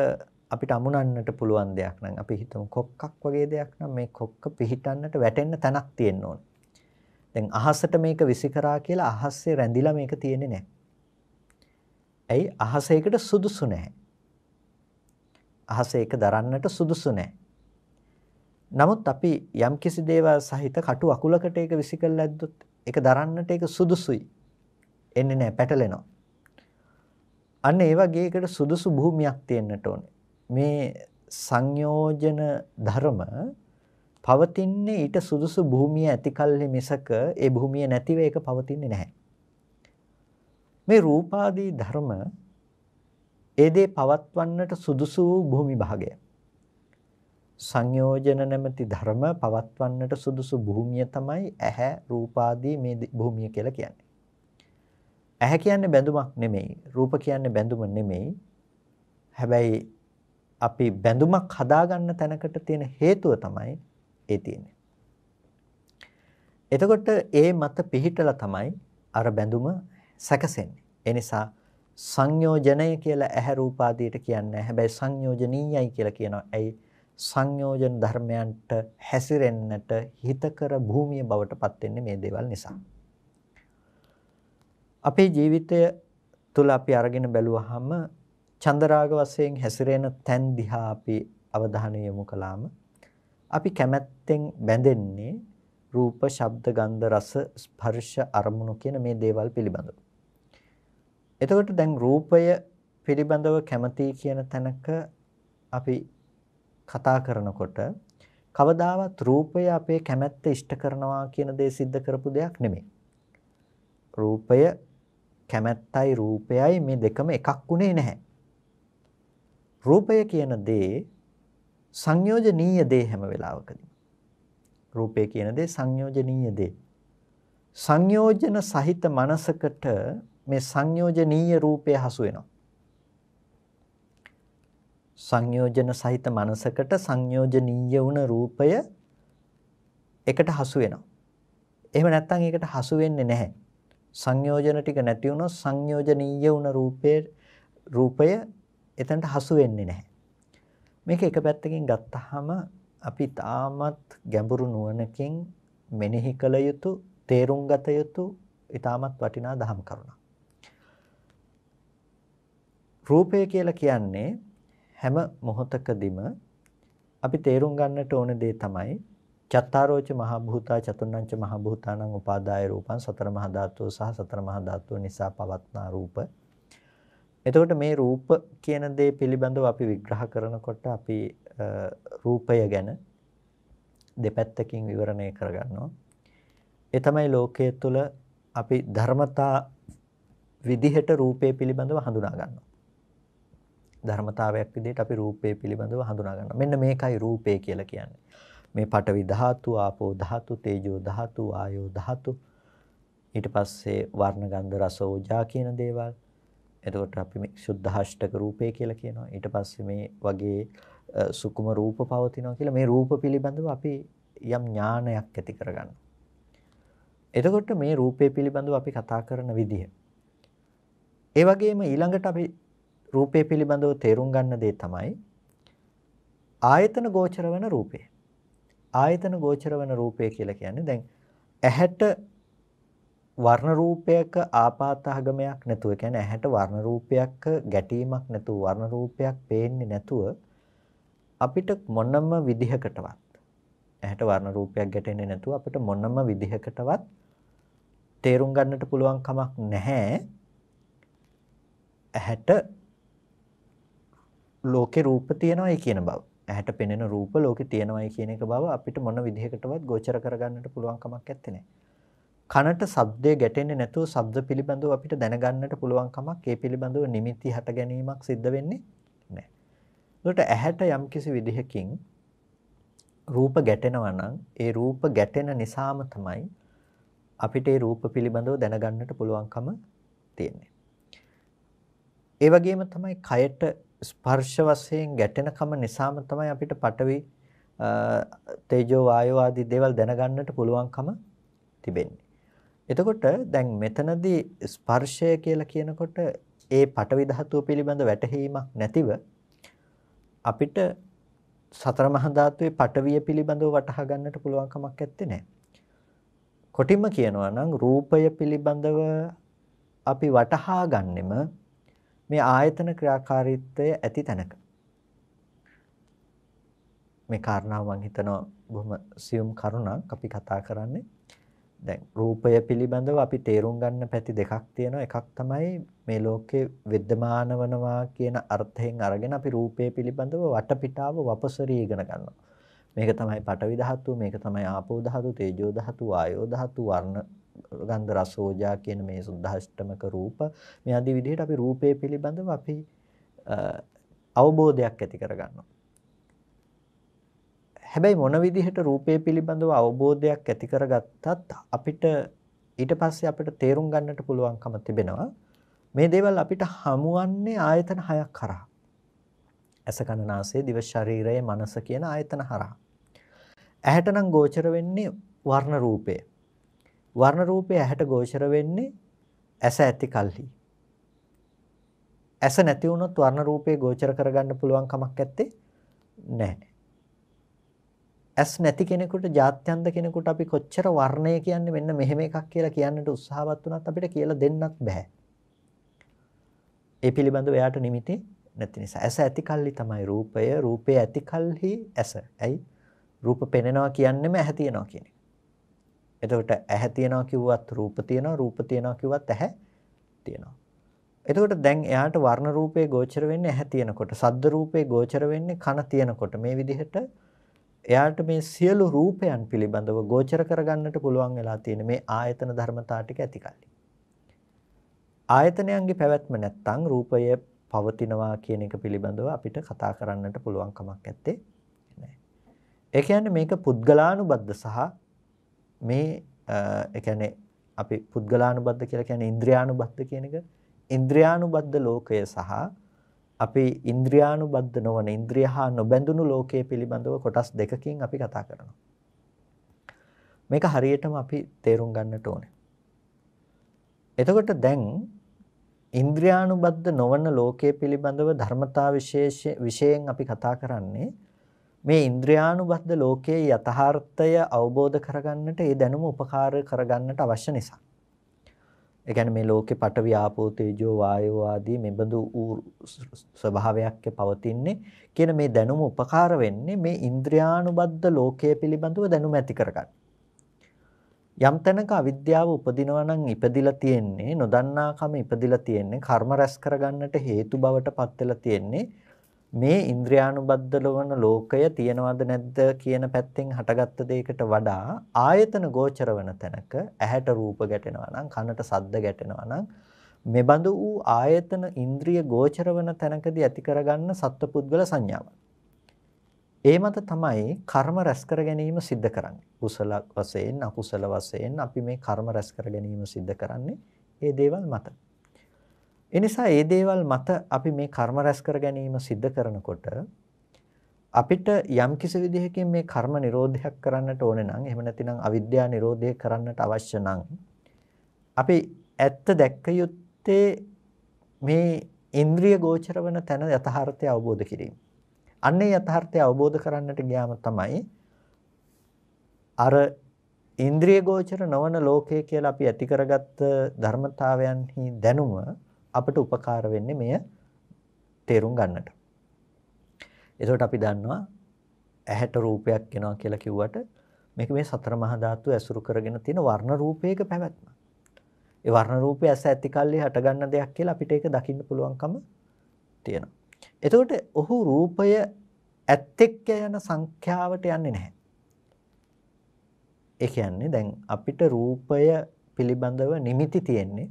අපිට අමුණන්නට පුළුවන් දෙයක් නම් අපි හිතමු කොක්කක් වගේ දෙයක් නම් මේ කොක්ක පිහිටන්නට වැටෙන්න තැනක් තියෙන්න ඕනේ. දැන් අහසට මේක විසිකරා කියලා අහස්සේ රැඳිලා මේක තියෙන්නේ නැහැ. ඇයි? අහස ඒකට සුදුසු නැහැ. අහස ඒක දරන්නට සුදුසු නැහැ. නමුත් අපි යම්කිසි දේවල් සහිත කටු අකුලකට ඒක විසිකලා ඇද්දොත් ඒක දරන්නට ඒක සුදුසුයි. එන්නේ නැහැ, පැටලෙනවා. අන්න ඒ වගේ එකට සුදුසු භූමියක් තියෙන්නට ඕනේ. මේ සංයෝජන ධර්ම පවතින්නේ ඊට සුදුසු භූමිය ඇතිකල්හි මිසක ඒ භූමිය නැතිව ඒක පවතින්නේ නැහැ. මේ රූපාදී ධර්ම ඒ දේ පවත්වන්නට සුදුසු භූමි භාගය. සංයෝජන නැමැති ධර්ම පවත්වන්නට සුදුසු භූමිය තමයි ඇහැ රූපාදී මේ භූමිය කියලා කියන්නේ. ඇහැ කියන්නේ බැඳුමක් නෙමෙයි, රූප කියන්නේ බැඳුම නෙමෙයි. හැබැයි අපි බැඳුමක් හදාගන්න තැනකට තියෙන හේතුව තමයි ඒ තියෙන්නේ. එතකොට ඒ මත පිහිටලා තමයි අර බැඳුම සැකසෙන්නේ. ඒ නිසා සංයෝජනය කියලා ඇහැ රූප ආදියට කියන්නේ. හැබැයි සංයෝජනීයයි කියලා කියනවා. ඇයි? සංයෝජන ධර්මයන්ට හැසිරෙන්නට හිතකර භූමිය බවට පත් වෙන්නේ මේ දේවල් නිසා. අපේ ජීවිතය තුල අපි අරගෙන බැලුවාම චන්දරාග වශයෙන් හැසිරෙන තැන් දිහා අපි අවධානය යොමු කළාම අපි කැමැත්තෙන් බැඳෙන්නේ රූප, ශබ්ද, ගන්ධ, රස, ස්පර්ශ, අරමුණු කියන මේ දේවල් පිළිබඳව. එතකොට දැන් රූපය පිළිබඳව කැමැති කියන තැනක අපි කතා කරනකොට කවදාවත් රූපය අපේ කැමැත්ත ඉෂ්ට කරනවා කියන දේ सिद्ध කරපු දෙයක් නෙමෙයි. රූපය කැමැත්තයි රූපයයි මේ දෙකම එකක් උනේ නැහැ. රූපය කියන දේ සංයෝජනීය දේ හැම වෙලාවකදී. රූපය කියන දේ සංයෝජනීය දේ. සංයෝජන සහිත මනසකට මේ සංයෝජනීය රූපය හසු වෙනවා. සංයෝජන සහිත මනසකට සංයෝජනීය වුණ රූපය එකට හසු වෙනවා. එහෙම නැත්නම් ඒකට හසු වෙන්නේ නැහැ. සංයෝජන ටික නැති වුණොත් සංයෝජනීය වුණ රූපය එතනට හසු වෙන්නේ නැහැ. මේක එක පැත්තකින් ගත්තාම අපි තාමත් ගැඹුරු නුවණකින් මෙනෙහි කළ යුතු, තේරුම් ගත යුතු ඊටමත් වටිනා දහම් කරුණක්. රූපය කියලා කියන්නේ හැම මොහොතකදීම අපි තේරුම් ගන්නට ඕන දේ තමයි චත්තාරෝච මහ භූතා චතුර්ණංච මහ භූතානං උපාදාය රූපං සතර මහා ධාතුව සහ සතර මහා ධාතුව නිසා පවත්නා රූප. එතකොට මේ රූප කියන දේ පිළිබඳව අපි විග්‍රහ කරනකොට අපි රූපය ගැන දෙපැත්තකින් විවරණය කරගන්නවා. ඒ තමයි ලෝකයේ තුල අපි ධර්මතා විදිහට රූපය පිළිබඳව හඳුනා ගන්නවා. ධර්මතාවයක් විදිහට අපි රූපය පිළිබඳව හඳුනා ගන්නවා. මෙන්න මේකයි රූපය කියලා කියන්නේ. මේ පඨවි ධාතු, ආපෝ ධාතු, තේජෝ ධාතු, ආයෝ ධාතු, ඊට පස්සේ වර්ණ ගන්ධ රස ඕජා කියන දේවල්, එතකොට අපි මේ සුද්ධාෂ්ටක රූපය කියලා කියනවා. ඊට පස්සේ මේ වගේ සුකුම රූප පවතිනවා කියලා මේ රූප පිළිබඳව අපි යම් ඥානයක් ඇති කරගන්නවා. එතකොට මේ රූපය පිළිබඳව අපි කතා කරන විදිහ. ඒ වගේම ඊළඟට අපි රූපය පිළිබඳව තේරුම් ගන්න දේ තමයි ආයතන ගෝචර වන රූපය. ආයතන ගෝචර වන රූපය කියලා කියන්නේ දැන් ඇහැට වර්ණ රූපයක ආපාතහගමයක් නැතුව, කියන්නේ ඇහැට වර්ණ රූපයක ගැටීමක් නැතුව, වර්ණ රූපයක් පේන්නේ නැතුව අපිට මොනම විදිහකටවත් ඇහැට වර්ණ රූපයක් ගැටෙන්නේ නැතුව අපිට මොනම විදිහකටවත් තේරුම් ගන්නට පුළුවන් කමක් නැහැ ඇහැට ලෝකේ රූප තියෙනවායි කියන බව. ඇහැට පෙනෙන රූප ලෝකේ තියෙනවායි කියන එක බව අපිට මොන විදිහකටවත් ගෝචර කරගන්නට පුළුවන් කමක් නැත්තේ නේ. කනට ශබ්දය ගැටෙන්නේ නැතුව ශබ්ද පිළිබඳව අපිට දැනගන්නට පුළුවන් කමක් ඒ පිළිබඳව නිමිති හට ගැනීමක් සිද්ධ වෙන්නේ නැහැ. ඒකට ඇහැට යම්කිසි විදිහකින් රූප ගැටෙනවා නම් ඒ රූප ගැටෙන නිසාම තමයි අපිට ඒ රූප පිළිබඳව දැනගන්නට පුළුවන්කම තියෙන්නේ. ඒ වගේම තමයි කයට ස්පර්ශ වශයෙන් ගැටෙනකම නිසාම තමයි අපිට පඨවි තේජෝ වායෝ ආදී දේවල් දැනගන්නට පුළුවන්කම තිබෙන්නේ. එතකොට දැන් මෙතනදී ස්පර්ශය කියලා කියනකොට ඒ පඨවි ධාතුව පිළිබඳ වැටහීමක් නැතිව අපිට සතර මහා ධාතුවේ පඨවිය පිළිබඳව වටහා ගන්නට පුළුවන් කමක් නැත්තේ නෑ. කොටින්ම කියනවා නම් රූපය පිළිබඳව අපි වටහා ගන්නෙම මේ ආයතන ක්‍රියාකාරීත්වය ඇති තැනක. මේ කාරණාව මම හිතනවා බොහොම සියුම් කරුණක් අපි කතා කරන්නේ. දැන් රූපය පිළිබඳව අපි තේරුම් ගන්න පැති දෙකක් තියෙනවා. එකක් තමයි මේ ලෝකේ विद्यमान වනවා කියන අර්ථයෙන් අරගෙන අපි රූපය පිළිබඳව වටපිටාව වපසරී ඉගෙන ගන්නවා. මේක තමයි පඨවි ධාතුව, මේක තමයි ආපෝ ධාතුව, තේජෝ ධාතුව, වායෝ ධාතුව, වර්ණ ගන්ධ රස ඕජා කියන මේ සුද්ධාෂ්ටමක රූප මේ ආදී විදිහට අපි රූපය පිළිබඳව අපි අවබෝධයක් ඇති කරගන්නවා. හැබැයි මොන විදිහට රූපය පිළිබඳව අවබෝධයක් ඇති කරගත්තත් අපිට ඊට පස්සේ අපිට තේරුම් ගන්නට පුළුවන්කම තිබෙනවා මේ දේවල් අපිට හමුවන්නේ ආයතන හයක් කරා. ඇස කන නාසය දිව ශරීරය මනස කියන ආයතන හරහා. ඇහැට නම් ගෝචර වෙන්නේ වර්ණ රූපය. වර්ණ රූපය ඇහැට ගෝචර වෙන්නේ ඇස ඇති කල්හි. ඇස නැති වුණොත් වර්ණ රූපේ ගෝචර කරගන්න පුළුවන් කමක් නැත්තේ නැහැ. ඇස් නැති කෙනෙකුට ජාත්‍යන්ත කෙනෙකුට අපි කොච්චර වර්ණය කියන්නේ මෙන්න මෙහෙම එකක් කියලා කියන්නට උත්සාහවත් වුණත් අපිට කියලා දෙන්නත් බෑ. ඒ පිළිබඳව එයාට නිමිති නැති නිසා. ඇස ඇති කල්හි තමයි රූපය, රූපය ඇති කල්හි ඇස. ඇයි? රූප පෙනෙනවා කියන්නේම ඇහැ තියනවා කියන එක. එතකොට ඇහැ තියනවා කිව්වත් රූප තියනවා, රූප තියනවා කිව්වත් ඇහැ තියනවා. එතකොට දැන් එයාට වර්ණ රූපේ ගෝචර වෙන්නේ ඇහැ තියනකොට, ශබ්ද රූපේ ගෝචර වෙන්නේ කන තියනකොට. මේ විදිහට එයාට මේ සියලු රූපයන් පිළිබඳව ගෝචර කරගන්නට පුළුවන් වෙලා තියෙන මේ ආයතන ධර්මතා ටික ඇති කල්ලි. ආයතනයන්ගේ පැවැත්ම නැත්තම් රූපය පවතිනවා කියන එක පිළිබඳව අපිට කතා කරන්නට පුළුවන් කමක් නැත්තේ නෑ. ඒ කියන්නේ මේක පුද්ගලානුබද්ධ සහ මේ ඒ කියන්නේ අපි පුද්ගලානුබද්ධ කියලා කියන්නේ ඉන්ද්‍රියානුබද්ධ කියන එක. ඉන්ද්‍රියානුබද්ධ ලෝකය සහ අපි ඉන්ද්‍රියානුබද්ධ නොවන ඉන්ද්‍රිය හා නොබැඳුණු ලෝකයේ පිළිබඳව කොටස් දෙකකින් අපි කතා කරනවා. මේක හරියටම අපි තේරුම් ගන්නට ඕනේ. එතකොට දැන් ඉන්ද්‍රියානුබද්ධ නොවන ලෝකයේ පිළිබඳව ධර්මතා විශේෂයෙන් අපි කතා කරන්නේ මේ ඉන්ද්‍රියානුබද්ධ ලෝකයේ යථාර්ථය අවබෝධ කරගන්නට ඒ දැනුම උපකාර කරගන්නට අවශ්‍ය නිසා. ඒ කියන්නේ මේ ලෝකේ පඨවි ආපෝ තේජෝ වායෝ ආදී මෙබඳු ස්වභාවයක් පවතින්නේ කියන මේ දැනුම උපකාර වෙන්නේ මේ ඉන්ද්‍රියානුබද්ධ ලෝකයේ පිළිබඳව දැනුම ඇති කරගන්න. යම් තැනක අවිද්‍යාව උපදිනවා නම් ඉපදිලා තියෙන්නේ නොදන්නාකම ඉපදිලා තියෙන්නේ කර්ම රැස් කරගන්නට හේතු බවට පත් වෙලා තියෙන්නේ මේ ඉන්ද්‍රියානුබද්ධ ලවන ලෝකය තියනවද නැද්ද කියන පැත්තෙන් හටගත්ත දෙයකට වඩා ආයතන ගෝචර වන තැනක ඇහැට රූප ගැටෙනවා නම් කනට ශබ්ද ගැටෙනවා නම් මෙබඳු වූ ආයතන ඉන්ද්‍රිය ගෝචර වන තැනකදී ඇති කරගන්න සත්පුද්ගල සංඥාව. ඒ මත තමයි කර්ම රැස් කර ගැනීම සිද්ධ කරන්නේ. කුසල වශයෙන් අකුසල වශයෙන් අපි මේ කර්ම රැස් කර ගැනීම සිද්ධ කරන්නේ ඒ දේවල් මත. ඒ නිසා මේ දේවල් මත අපි මේ කර්ම රැස් කර ගැනීම සිද්ධ කරනකොට අපිට යම් කිසි විදිහකින් මේ කර්ම නිරෝධයක් කරන්නට ඕනේ නම් එහෙම නැතිනම් අවිද්‍යාව නිරෝධය කරන්නට අවශ්‍ය නම් අපි ඇත්ත දැක්ක යුත්තේ මේ ඉන්ද්‍රිය ගෝචර වන තැන යථාර්ථය අවබෝධ කිරීම. අන්නේ යථාර්ථය අවබෝධ කරන්නට ගියාම තමයි අර ඉන්ද්‍රිය ගෝචර නොවන ලෝකය කියලා අපි ඇති කරගත්ත ධර්මතාවයන්හි දැනුම අපට උපකාර වෙන්නේ මෙය තේරුම් ගන්නට. එතකොට අපි දන්නවා ඇහැට රූපයක් එනවා කියලා කිව්වට මේක මේ සතර මහා ධාතු ඇසුරු කරගෙන තියෙන වර්ණ රූපයක පැවැත්ම. ඒ වර්ණ රූපය ඇස ඇති කල්ලි හට ගන්න දෙයක් කියලා අපිට ඒක දකින්න පුළුවන්කම තියෙනවා. එතකොට ඔහු රූපය ඇත්තෙක් යන සංඛ්‍යාවට යන්නේ නැහැ. ඒ කියන්නේ දැන් අපිට රූපය පිළිබඳව නිමිති තියෙන්නේ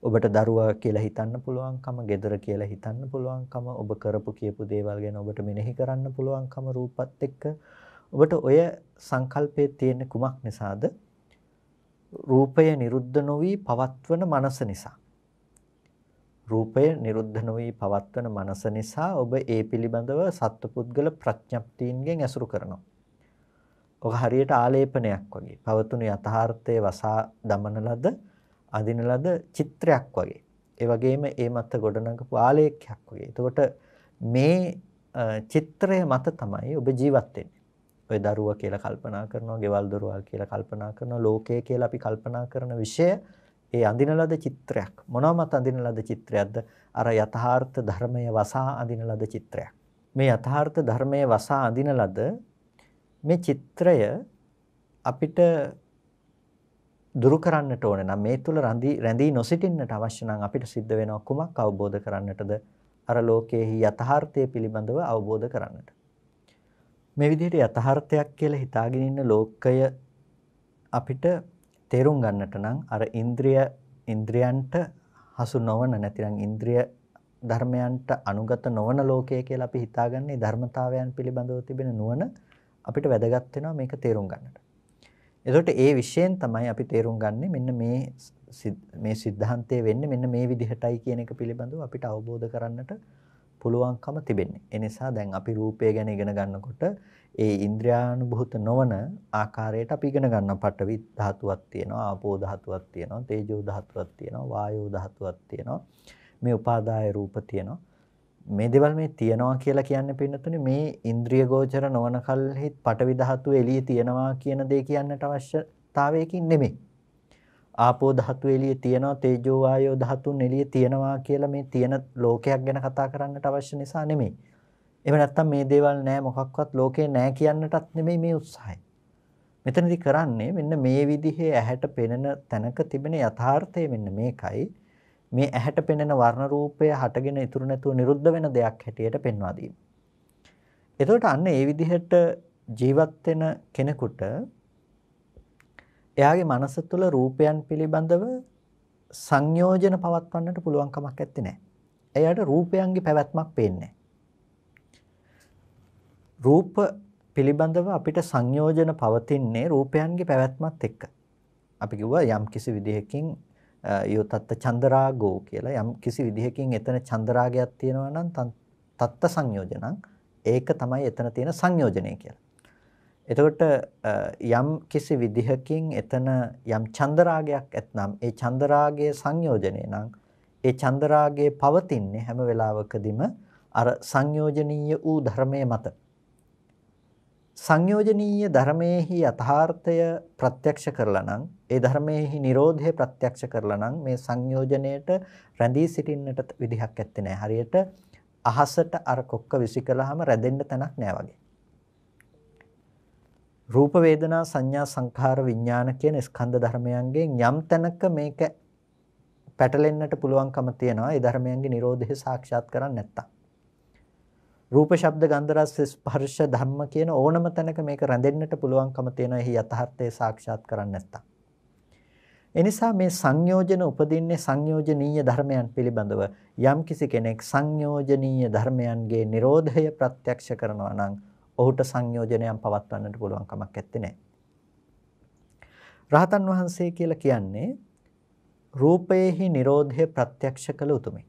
ඔබට දරුවා කියලා හිතන්න පුළුවන්කම, gedara කියලා හිතන්න පුළුවන්කම, ඔබ කරපු කියපු දේවල් ගැන ඔබට මෙනෙහි කරන්න පුළුවන්කම රූපත් එක්ක. ඔබට ඔය සංකල්පයේ තියෙන කුමක් නිසාද? රූපය නිරුද්ධ නොවි පවත්වන මනස නිසා. රූපය නිරුද්ධ නොවි පවත්වන මනස නිසා ඔබ ඒ පිළිබඳව සත්පුද්ගල ප්‍රඥප්තියින්ගෙන් ඇසුරු කරනවා. ඔක හරියට ආලේපනයක් වගේ. පවතුණු යථාර්ථයේ වසා දමන ලද අදින ලද චිත්‍රයක් වගේ. ඒ වගේම ඒ මත ගොඩනගපු ආලේඛයක් වගේ. එතකොට මේ චිත්‍රය මත තමයි ඔබ ජීවත් වෙන්නේ. ඔය දරුවා කියලා කල්පනා කරනවා, ගෙවල් දොරවල් කියලා කල්පනා කරනවා, ලෝකය කියලා අපි කල්පනා කරන විෂය ඒ අඳින ලද චිත්‍රයක්. මොනවා මත අඳින ලද චිත්‍රයක්ද? අර යථාර්ථ ධර්මයේ වසා අඳින ලද චිත්‍රයක්. මේ යථාර්ථ ධර්මයේ වසා අඳින ලද මේ චිත්‍රය අපිට දුරු කරන්නට ඕන නම් මේ තුල රැඳී නොසිටින්නට අවශ්‍ය නම් අපිට සිද්ධ වෙනවා කුමක් අවබෝධ කරන්නටද? අර ලෝකයේ යථාර්ථය පිළිබඳව අවබෝධ කරන්නට. මේ විදිහට යථාර්ථයක් කියලා හිතාගෙන ඉන්න ලෝකය අපිට තේරුම් ගන්නට නම් අර ඉන්ද්‍රියන්ට හසු නොවන නැතිනම් ඉන්ද්‍රිය ධර්මයන්ට අනුගත නොවන ලෝකය කියලා අපි හිතාගන්නේ ධර්මතාවයන් පිළිබඳව තිබෙන නුවණ අපිට වැදගත් වෙනවා මේක තේරුම් ගන්නට. එතකොට ඒ විශයෙන් තමයි අපි තේරුම් ගන්නේ මෙන්න මේ સિદ્ધාන්තය වෙන්නේ මෙන්න මේ විදිහටයි කියන එක පිළිබඳව අපිට අවබෝධ කරන්නට පුළුවන්කම තිබෙන්නේ. ඒ නිසා දැන් අපි රූපය ගැන ඉගෙන ගන්නකොට ඒ ඉන්ද්‍රියානුභූත නොවන ආකාරයට අපි ඉගෙන ගන්නවා. පඨවි ධාතුවක් තියෙනවා, ආපෝ ධාතුවක් තියෙනවා, තේජෝ ධාතුවක් තියෙනවා, වායෝ ධාතුවක් තියෙනවා. මේ උපාදාය රූප තියෙනවා. මේ දේවල් මේ තියනවා කියලා කියන්නේ පින්නතුනේ මේ ඉන්ද්‍රිය ගෝචර නොවන කල්හි පඨවි ධාතුව එළියේ තියනවා කියන දේ කියන්නට අවශ්‍යතාවයකින් නෙමෙයි. ආපෝ ධාතුව එළියේ තියනවා, තේජෝ වායෝ ධාතුන් එළියේ තියනවා කියලා මේ තියෙන ලෝකයක් ගැන කතා කරන්නට අවශ්‍ය නිසා නෙමෙයි. එහෙම නැත්නම් මේ දේවල් නෑ මොකක්වත් ලෝකේ නෑ කියන්නටත් නෙමෙයි මේ උත්සාහය. මෙතනදී කරන්නේ මෙන්න මේ විදිහේ ඇහැට පෙනෙන තැනක තිබෙන යථාර්ථය මෙන්න මේකයි. මේ ඇහැට පෙනෙන වර්ණ රූපය හටගෙන ඉතුරු නැතුව නිරුද්ධ වෙන දෙයක් හැටියට පෙන්වා දීම. එතකොට අන්න ඒ විදිහට ජීවත් වෙන කෙනෙකුට එයාගේ මනස තුළ රූපයන් පිළිබඳව සංයෝජන පවත්වන්නට පුළුවන් කමක් නැත්තේ නෑ. එයාට රූපයන්ගේ පැවැත්මක් පේන්නේ රූප පිළිබඳව අපිට සංයෝජන පවතින්නේ රූපයන්ගේ පැවැත්මත් එක්ක. අපි කිව්වා යම් කිසි විදිහකින් යොතත්ත චන්දරාගෝ කියලා යම් කිසි විදිහකින් එතන චන්දරාගයක් තියෙනවා නම් තත්ත සංයෝජනං ඒක තමයි එතන තියෙන සංයෝජනය කියලා. එතකොට යම් කිසි විදිහකින් එතන යම් චන්දරාගයක් ඇතනම් ඒ චන්දරාගයේ සංයෝජනය නම් ඒ චන්දරාගයේ පවතින්නේ හැම වෙලාවකදීම අර සංයෝජනීය වූ ධර්මයේ මත. සංයෝජනීය ධර්මයේහි යථාර්ථය ප්‍රත්‍යක්ෂ කරලා නම් ඒ ධර්මයේහි නිරෝධය ප්‍රත්‍යක්ෂ කරලා නම් මේ සංයෝජනයේට රැඳී සිටින්නට විදිහක් ඇත්තේ නැහැ. හරියට අහසට අර කොක්ක විසිකලාම රැඳෙන්න තැනක් නැහැ වගේ. රූප වේදනා සංඥා සංඛාර විඥාන කියන ස්කන්ධ ධර්මයන්ගෙන් යම් තැනක මේක පැටලෙන්නට පුළුවන්කම තියෙනවා. ඒ ධර්මයන්ගේ නිරෝධය සාක්ෂාත් කරන්නේ නැත්තම්. රූප ශබ්ද ගන්ධ රස ස්පර්ශ ධම්ම කියන ඕනම තැනක මේක රැඳෙන්නට පුළුවන්කම තියෙනවා. එහි යථාර්ථය සාක්ෂාත් කරන්නේ නැත්තම්. එනිසා මේ සංයෝජන උපදින්නේ සංයෝජනීය ධර්මයන් පිළිබඳව යම් කිසි කෙනෙක් සංයෝජනීය ධර්මයන්ගේ නිරෝධය ප්‍රත්‍යක්ෂ කරනවා නම් ඔහුට සංයෝජනයන් පවත්වන්නට පුළුවන් කමක් නැත්තේ නෑ. රහතන් වහන්සේ කියලා කියන්නේ රූපයේහි නිරෝධය ප්‍රත්‍යක්ෂ කළ උතුමෙක්.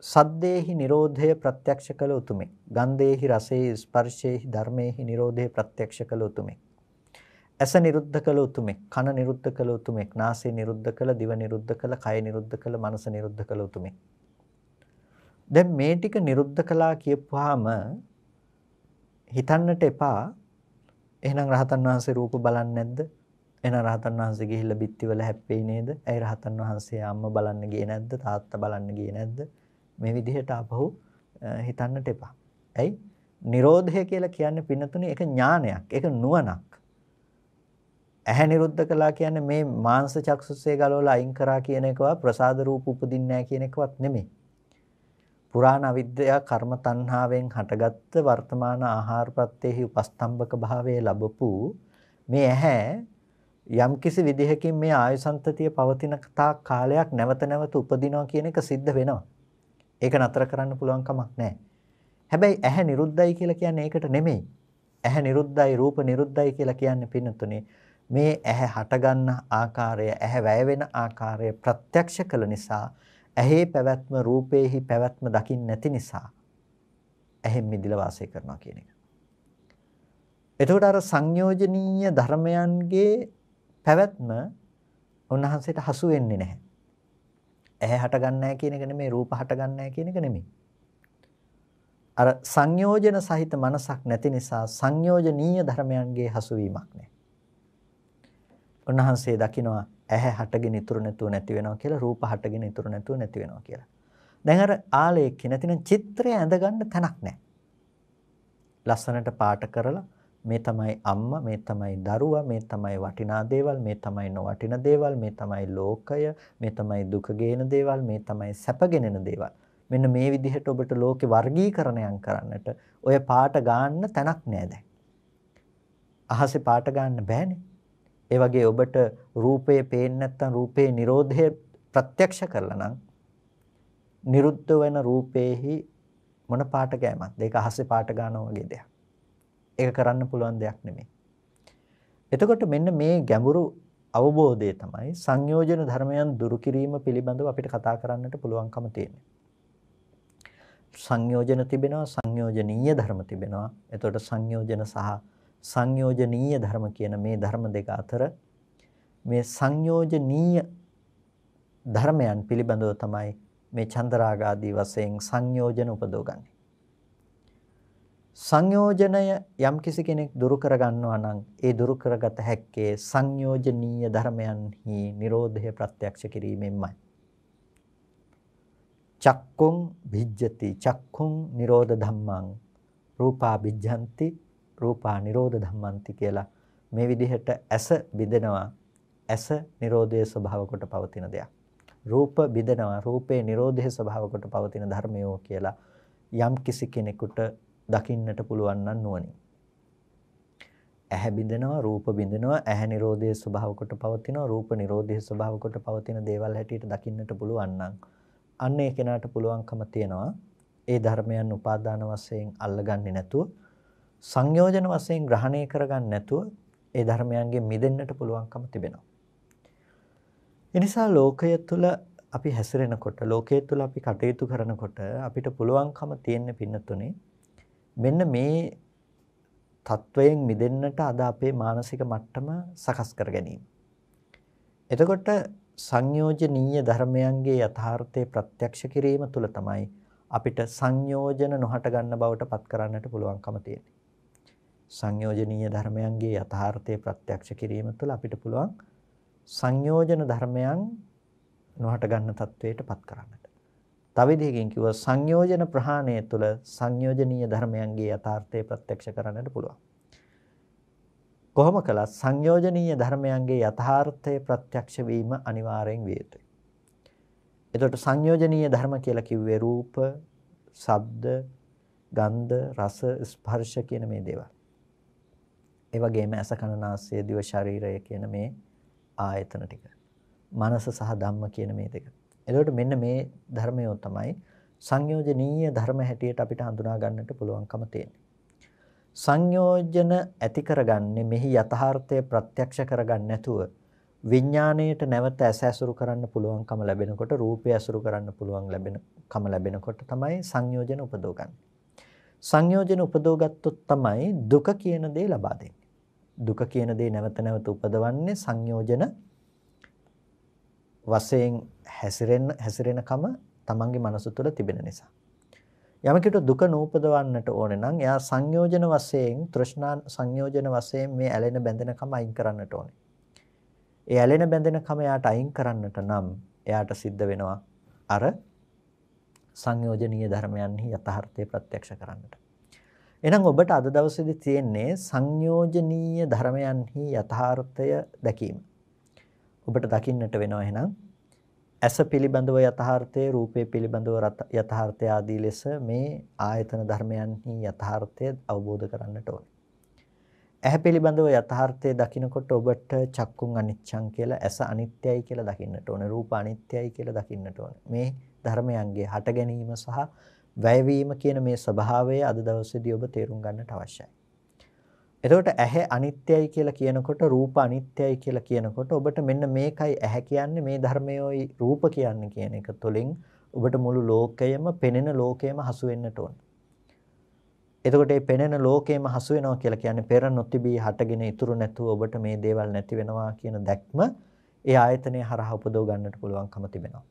සද්දේහි නිරෝධය ප්‍රත්‍යක්ෂ කළ උතුමෙක්. ගන්ධේහි රසේහි ස්පර්ශේහි ධර්මේහි නිරෝධය ප්‍රත්‍යක්ෂ කළ උතුමෙක්. ඇස නිරුද්ධ කළ උතුමෙක්. කන නිරුද්ධ කළ උතුමෙක්. නාසය නිරුද්ධ කළ, දිව නිරුද්ධ කළ, කය නිරුද්ධ කළ, මනස නිරුද්ධ කළ උතුමෙක්. දැන් මේ ටික නිරුද්ධ කළා කියපුවාම හිතන්නට එපා එහෙනම් රහතන් වහන්සේ රූප බලන්නේ නැද්ද? එහෙනම් රහතන් වහන්සේ ගිහිල්ලා බිත්තිවල හැප්පෙයි නේද? ඇයි රහතන් වහන්සේ අම්මා බලන්න ගියේ නැද්ද? තාත්තා බලන්න ගියේ නැද්ද? මේ විදිහට ආපහු හිතන්නට එපා. ඇයි? නිරෝධය කියලා කියන්නේ පින්නතුනේ ඒක ඥානයක්. ඒක නුවණක්. ඇහැ නිරුද්ධ කළා කියන්නේ මේ මාංශ චක්සුස්සේ ගලවලා අයින් කරා කියන එකවත් ප්‍රසාද රූප උපදින්නේ නැහැ කියන එකවත් නෙමෙයි. පුරාණ අවිද්‍යා කර්ම තණ්හාවෙන් හටගත්ත වර්තමාන ආහාර ප්‍රත්‍යෙහි උපස්තම්භක භාවයේ ලැබපු මේ ඇහැ යම්කිසි විදිහකින් මේ ආයුසන්තතිය පවතින තාක් කාලයක් නැවත නැවත උපදිනවා කියන එක සිද්ධ වෙනවා. ඒක නතර කරන්න පුළුවන් කමක් නැහැ. හැබැයි ඇහැ නිරුද්ධයි කියලා කියන්නේ ඒකට නෙමෙයි. ඇහැ නිරුද්ධයි රූප නිරුද්ධයි කියලා කියන්නේ පින්නතුනේ මේ ඇහැ හටගන්න ආකාරය, ඇහැ වැය වෙන ආකාරය ප්‍රත්‍යක්ෂ කළ නිසා ඇහි පැවැත්ම රූපේහි පැවැත්ම දකින්න නැති නිසා ඇහෙන් මිදිලා වාසය කරනවා කියන එක. එතකොට අර සංයෝජනීය ධර්මයන්ගේ පැවැත්ම උන්වහන්සේට හසු වෙන්නේ නැහැ. ඇහැ හටගන්නේ නැහැ කියන එක නෙමෙයි, රූප හටගන්නේ නැහැ කියන එක නෙමෙයි. අර සංයෝජන සහිත මනසක් නැති නිසා සංයෝජනීය ධර්මයන්ගේ හසු වීමක් නැහැ. උන්වහන්සේ දකිනවා ඇහැ හටගෙන ඉතුරු නැතුව නැති වෙනවා කියලා, රූප හටගෙන ඉතුරු නැතුව නැති වෙනවා කියලා. දැන් අර ආලේඛය නැතිනම් චිත්‍රය ඇඳගන්න තැනක් නැහැ. ලස්සනට පාට කරලා මේ තමයි අම්මා, මේ තමයි දරුවා, මේ තමයි වටිනා දේවල්, මේ තමයි නොවටින දේවල්, මේ තමයි ලෝකය, මේ තමයි දුක ගේන දේවල්, මේ තමයි සැප ගෙනෙන දේවල්. මෙන්න මේ විදිහට ඔබට ලෝකේ වර්ගීකරණයන් කරන්නට ඔය පාට ගන්න තැනක් නෑ දැන්. අහසේ පාට ගන්න බෑනේ. ඒ වගේ ඔබට රූපේ පේන්නේ නැත්නම් රූපේ නිරෝධය ප්‍රත්‍යක්ෂ කරලා නම් නිරුද්ධ වෙන රූපේහි මොන පාට ගෑමක්ද? ඒක අහසේ පාට ගන්නවා වගේ දෙයක්. ඒක කරන්න පුළුවන් දෙයක් නෙමෙයි. එතකොට මෙන්න මේ ගැඹුරු අවබෝධය තමයි සංයෝජන ධර්මයන් දුරු කිරීම පිළිබඳව අපිට කතා කරන්නට පුළුවන්කම තියෙන්නේ. සංයෝජන තිබෙනවා, සංයෝජනීය ධර්ම තිබෙනවා. එතකොට සංයෝජන සහ සංයෝජනීය ධර්ම කියන මේ ධර්ම දෙක අතර මේ සංයෝජනීය ධර්මයන් පිළිබඳව තමයි මේ චන්දරාග ආදී වශයෙන් සංයෝජන උපදවගන්නේ. සංයෝජනය යම් කිසි කෙනෙක් දුරු කර ගන්නවා නම් ඒ දුරු කරගත හැක්කේ සංයෝජනීය ධර්මයන්හි නිරෝධය ප්‍රත්‍යක්ෂ කිරීමෙන්මයි. චක්කුං භිජ්ජති චක්කුං නිරෝධ ධම්මං රූපා භිජ්ජಂತಿ රූපා නිරෝධ ධම්මಂತಿ කියලා මේ විදිහට ඇස බිඳෙනවා. ඇස නිරෝධයේ ස්වභාව කොට පවතින දෙයක්. රූප බිඳෙනවා. රූපේ නිරෝධයේ ස්වභාව කොට පවතින ධර්මයෝ කියලා යම් කිසි කෙනෙකුට දකින්නට පුළුවන් නම් නුවණින්. ඇහැ බිඳෙනවා, රූප බිඳෙනවා, ඇහැ නිරෝධයේ ස්වභාව කොට පවතිනවා, රූප නිරෝධයේ ස්වභාව කොට පවතින දේවල් හැටියට දකින්නට පුළුවන් නම් අන්න ඒ කෙනාට පුළුවන්කම තියෙනවා ඒ ධර්මයන් උපාදාන වශයෙන් අල්ලගන්නේ නැතුව සංයෝජන වශයෙන් ග්‍රහණය කරගන්න නැතුව ඒ ධර්මයන්ගෙන් මිදෙන්නට පුළුවන්කම තිබෙනවා. ඒ නිසා ලෝකය තුළ අපි හැසිරෙනකොට, ලෝකයේ තුළ අපි කටයුතු කරනකොට අපිට පුළුවන්කම තියෙන පින්නතුනේ මෙන්න මේ තත්වයෙන් මිදෙන්නට අද අපේ මානසික මට්ටම සකස් කර ගැනීම. එතකොට සංයෝජනීය ධර්මයන්ගේ යථාර්ථය ප්‍රත්‍යක්ෂ කිරීම තුළ තමයි අපිට සංයෝජන නොහට ගන්න බවට පත් කරන්නට පුළුවන්කම තියෙන්නේ. සංයෝජනීය ධර්මයන්ගේ යථාර්ථය ප්‍රත්‍යක්ෂ කිරීම තුළ අපිට පුළුවන් සංයෝජන ධර්මයන් නොහට ගන්න තත්වයට පත් කරන්නට. තව විදිහකින් කිව්වොත් සංයෝජන ප්‍රහාණය තුළ සංයෝජනීය ධර්මයන්ගේ යථාර්ථය ප්‍රත්‍යක්ෂ කරන්නට පුළුවන්. කොහොම කළත් සංයෝජනීය ධර්මයන්ගේ යථාර්ථය ප්‍රත්‍යක්ෂ වීම අනිවාර්යෙන් විය යුතුයි. එතකොට සංයෝජනීය ධර්ම කියලා කිව්වේ රූප, ශබ්ද, ගන්ධ, රස, ස්පර්ශ කියන මේ දේවල්. ඒ වගේම ඇස, කන, නාසය, දිව, ශරීරය කියන මේ ආයතන ටික. මනස සහ ධම්ම කියන මේ දෙක. එතකොට මෙන්න මේ ධර්මයෝ තමයි සංයෝජනීය ධර්ම හැටියට අපිට හඳුනා ගන්නට පුළුවන්කම තියෙන්නේ. සංයෝජන ඇති කරගන්නේ මෙහි යථාර්ථය ප්‍රත්‍යක්ෂ කරගන්න නැතුව විඥාණයට නැවත ඇස ඇසුරු කරන්න පුළුවන්කම ලැබෙනකොට රූපය ඇසුරු කරන්න පුළුවන් ලැබෙනකම ලැබෙනකොට තමයි සංයෝජන උපදවගන්නේ. සංයෝජන උපදවගත්තොත් තමයි දුක කියන දේ ලබා දෙන්නේ. දුක කියන දේ නැවත නැවත උපදවන්නේ සංයෝජන වශයෙන් හැසිරෙනකම තමන්ගේ මනස තුළ තිබෙන නිසා. යමකට දුක නූපදවන්නට ඕනේ නම් එයා සංයෝජන වශයෙන් තෘෂ්ණා සංයෝජන වශයෙන් මේ ඇලෙන බැඳෙනකම අයින් කරන්නට ඕනේ. ඒ ඇලෙන බැඳෙනකම එයාට අයින් කරන්නට නම් එයාට සිද්ධ වෙනවා අර සංයෝජනීය ධර්මයන්හි යථාර්ථය ප්‍රත්‍යක්ෂ කරන්නට. එහෙනම් ඔබට අද දවසේදී තියෙන්නේ සංයෝජනීය ධර්මයන්හි යථාර්ථය දැකීම. ඔබට දකින්නට වෙනවා එහෙනම් ඇස පිළිබඳව යථාර්ථය, රූපය පිළිබඳව යථාර්ථය ආදී ලෙස මේ ආයතන ධර්මයන්හි යථාර්ථය අවබෝධ කරන්නට ඕනේ. ඇහැ පිළිබඳව යථාර්ථය දකිනකොට ඔබට චක්කුන් අනිච්චං කියලා ඇස අනිත්‍යයි කියලා දකින්නට ඕනේ. රූප අනිත්‍යයි කියලා දකින්නට ඕනේ. මේ ධර්මයන්ගේ හට ගැනීම සහ වැයවීම කියන මේ ස්වභාවය අද දවසේදී ඔබ තේරුම් ගන්නට අවශ්‍යයි. එතකොට ඇහැ අනිත්‍යයි කියලා කියනකොට රූප අනිත්‍යයි කියලා කියනකොට ඔබට මෙන්න මේකයි ඇහැ කියන්නේ මේ ධර්මයෝයි රූප කියන්නේ කියන එක තුළින් ඔබට මුළු ලෝකයම පෙනෙන ලෝකයම හසු වෙන්නට ඕන. එතකොට මේ පෙනෙන ලෝකයම හසු වෙනවා කියලා කියන්නේ පෙර නොතිබී හටගෙන ඉතුරු නැතුව ඔබට මේ දේවල් නැති වෙනවා කියන දැක්ම ඒ ආයතනය හරහා උපදව ගන්නට පුළුවන්කම තිබෙනවා.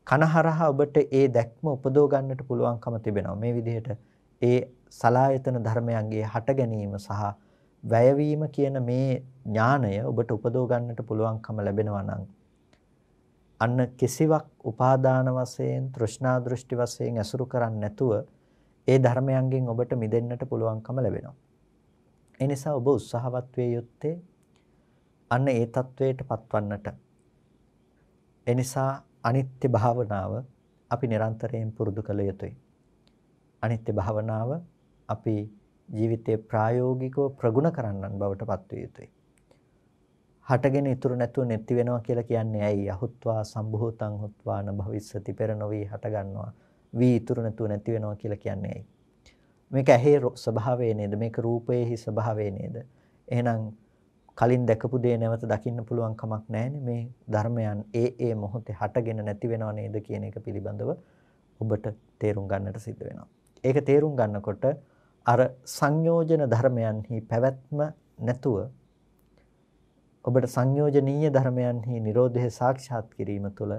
කන හරහා ඔබට ඒ දැක්ම උපදව ගන්නට පුළුවන්කම තිබෙනවා. මේ විදිහට ඒ සලායතන ධර්මයන්ගේ හට ගැනීම සහ වැයවීම කියන මේ ඥාණය ඔබට උපදව ගන්නට පුළුවන්කම ලැබෙනවා නම් අන්න කිසිවක් උපාදාන වශයෙන් තෘෂ්ණා දෘෂ්ටි වශයෙන් ඇසුරු කරන්නේ නැතුව ඒ ධර්මයන්ගෙන් ඔබට මිදෙන්නට පුළුවන්කම ලැබෙනවා. ඒ නිසා ඔබ උත්සාහවත් වේ යුත්තේ අන්න ඒ තත්වයට පත්වන්නට. ඒ නිසා අනිත්‍ය භාවනාව අපි නිරන්තරයෙන් පුරුදු කළ යුතුයි. අනිත්‍ය භාවනාව අපි ජීවිතේ ප්‍රායෝගිකව ප්‍රගුණ කරන්නන් බවට පත්විය යුතුයි. හටගෙන ඉතුරු නැතුව නැති වෙනවා කියලා කියන්නේ ඇයි? අහුත්වා සම්භූතං හුත්වා න භවිස්සති පෙර නොවි හට ගන්නවා. වී ඉතුරු නැතුව නැති වෙනවා කියලා කියන්නේ ඇයි? මේක ඇහි ස්වභාවය නේද? මේක රූපයේහි ස්වභාවය නේද? එහෙනම් කලින් දැකපු දේ නැවත දකින්න පුළුවන් කමක් නැහැනේ. මේ ධර්මයන් ඒ මොහොතේ හටගෙන නැති වෙනව නේද කියන එක පිළිබඳව ඔබට තේරුම් ගන්නට සිද්ධ වෙනවා. ඒක තේරුම් ගන්නකොට අර සංයෝජන ධර්මයන්හි පැවැත්ම නැතුව ඔබට සංයෝජනීය ධර්මයන්හි Nirodhe සාක්ෂාත් කිරීම තුළ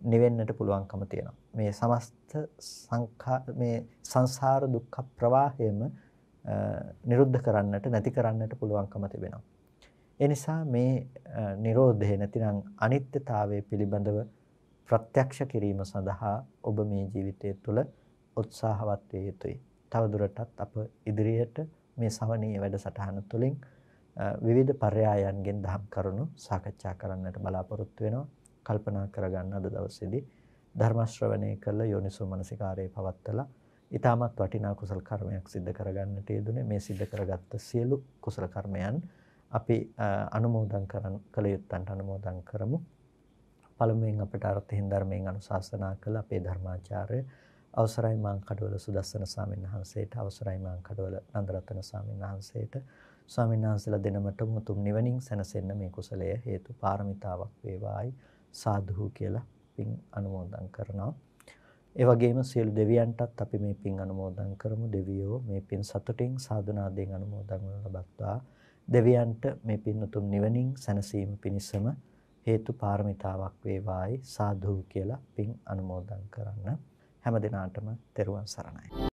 නිවෙන්නට පුළුවන්කම තියෙනවා. මේ සමස්ත මේ සංසාර දුක්ඛ ප්‍රවාහයම නිරුද්ධ කරන්නට නැති කරන්නට පුළුවන්කම තිබෙනවා. ඒ නිසා මේ Nirodhe නැතිනම් අනිත්‍යතාවය පිළිබඳව ප්‍රත්‍යක්ෂ කිරීම සඳහා ඔබ මේ ජීවිතය තුළ උත්සාහවත් වේ යුතුයි. තවදුරටත් අප ඉදිරියට මේ ශ්‍රවණීය වැඩසටහන තුළින් විවිධ පර්යායන්ගෙන් දහම් කරුණු සාකච්ඡා කරන්නට බලාපොරොත්තු වෙනවා. කල්පනා කරගන්න අද දවසේදී ධර්ම ශ්‍රවණය කළ යෝනිසෝ මනසිකාරයේ පවත්තලා ඊටමත් වටිනා කුසල කර්මයක් සිද්ධ කරගන්නට යෙදුනේ. මේ සිද්ධ කරගත්ත සියලු කුසල කර්මයන් අපි අනුමෝදන් කළ යුත්තන්ට අනුමෝදන් කරමු. පළමුවෙන් අපට අර්ථයෙන් ධර්මයෙන් අනුශාසනා කළ අපේ ධර්මාචාර්ය අවසරයි මාංකඩවල සුදස්සන ස්වාමීන් වහන්සේට, අවසරයි මාංකඩවල නන්දරත්න ස්වාමීන් වහන්සේට, ස්වාමීන් වහන්සේලා දෙනමටම උතුම් නිවනින් සැනසෙන්න මේ කුසලය හේතු පාරමිතාවක් වේවායි සාදු කියලා පින් අනුමෝදන් කරනවා. ඒ වගේම සියලු දෙවියන්ටත් අපි මේ පින් අනුමෝදන් කරමු. දෙවියෝ මේ පින් සතුටින් සාදුනාදයෙන් අනුමෝදන් වනු ලබත්වා දෙවියන්ට මේ පින් උතුම් නිවනින් සැනසීම පිණිසම හේතු පාරමිතාවක් වේවායි සාදු කියලා පින් අනුමෝදන් කරන්න. හැම දිනාටම තෙරුවන් සරණයි.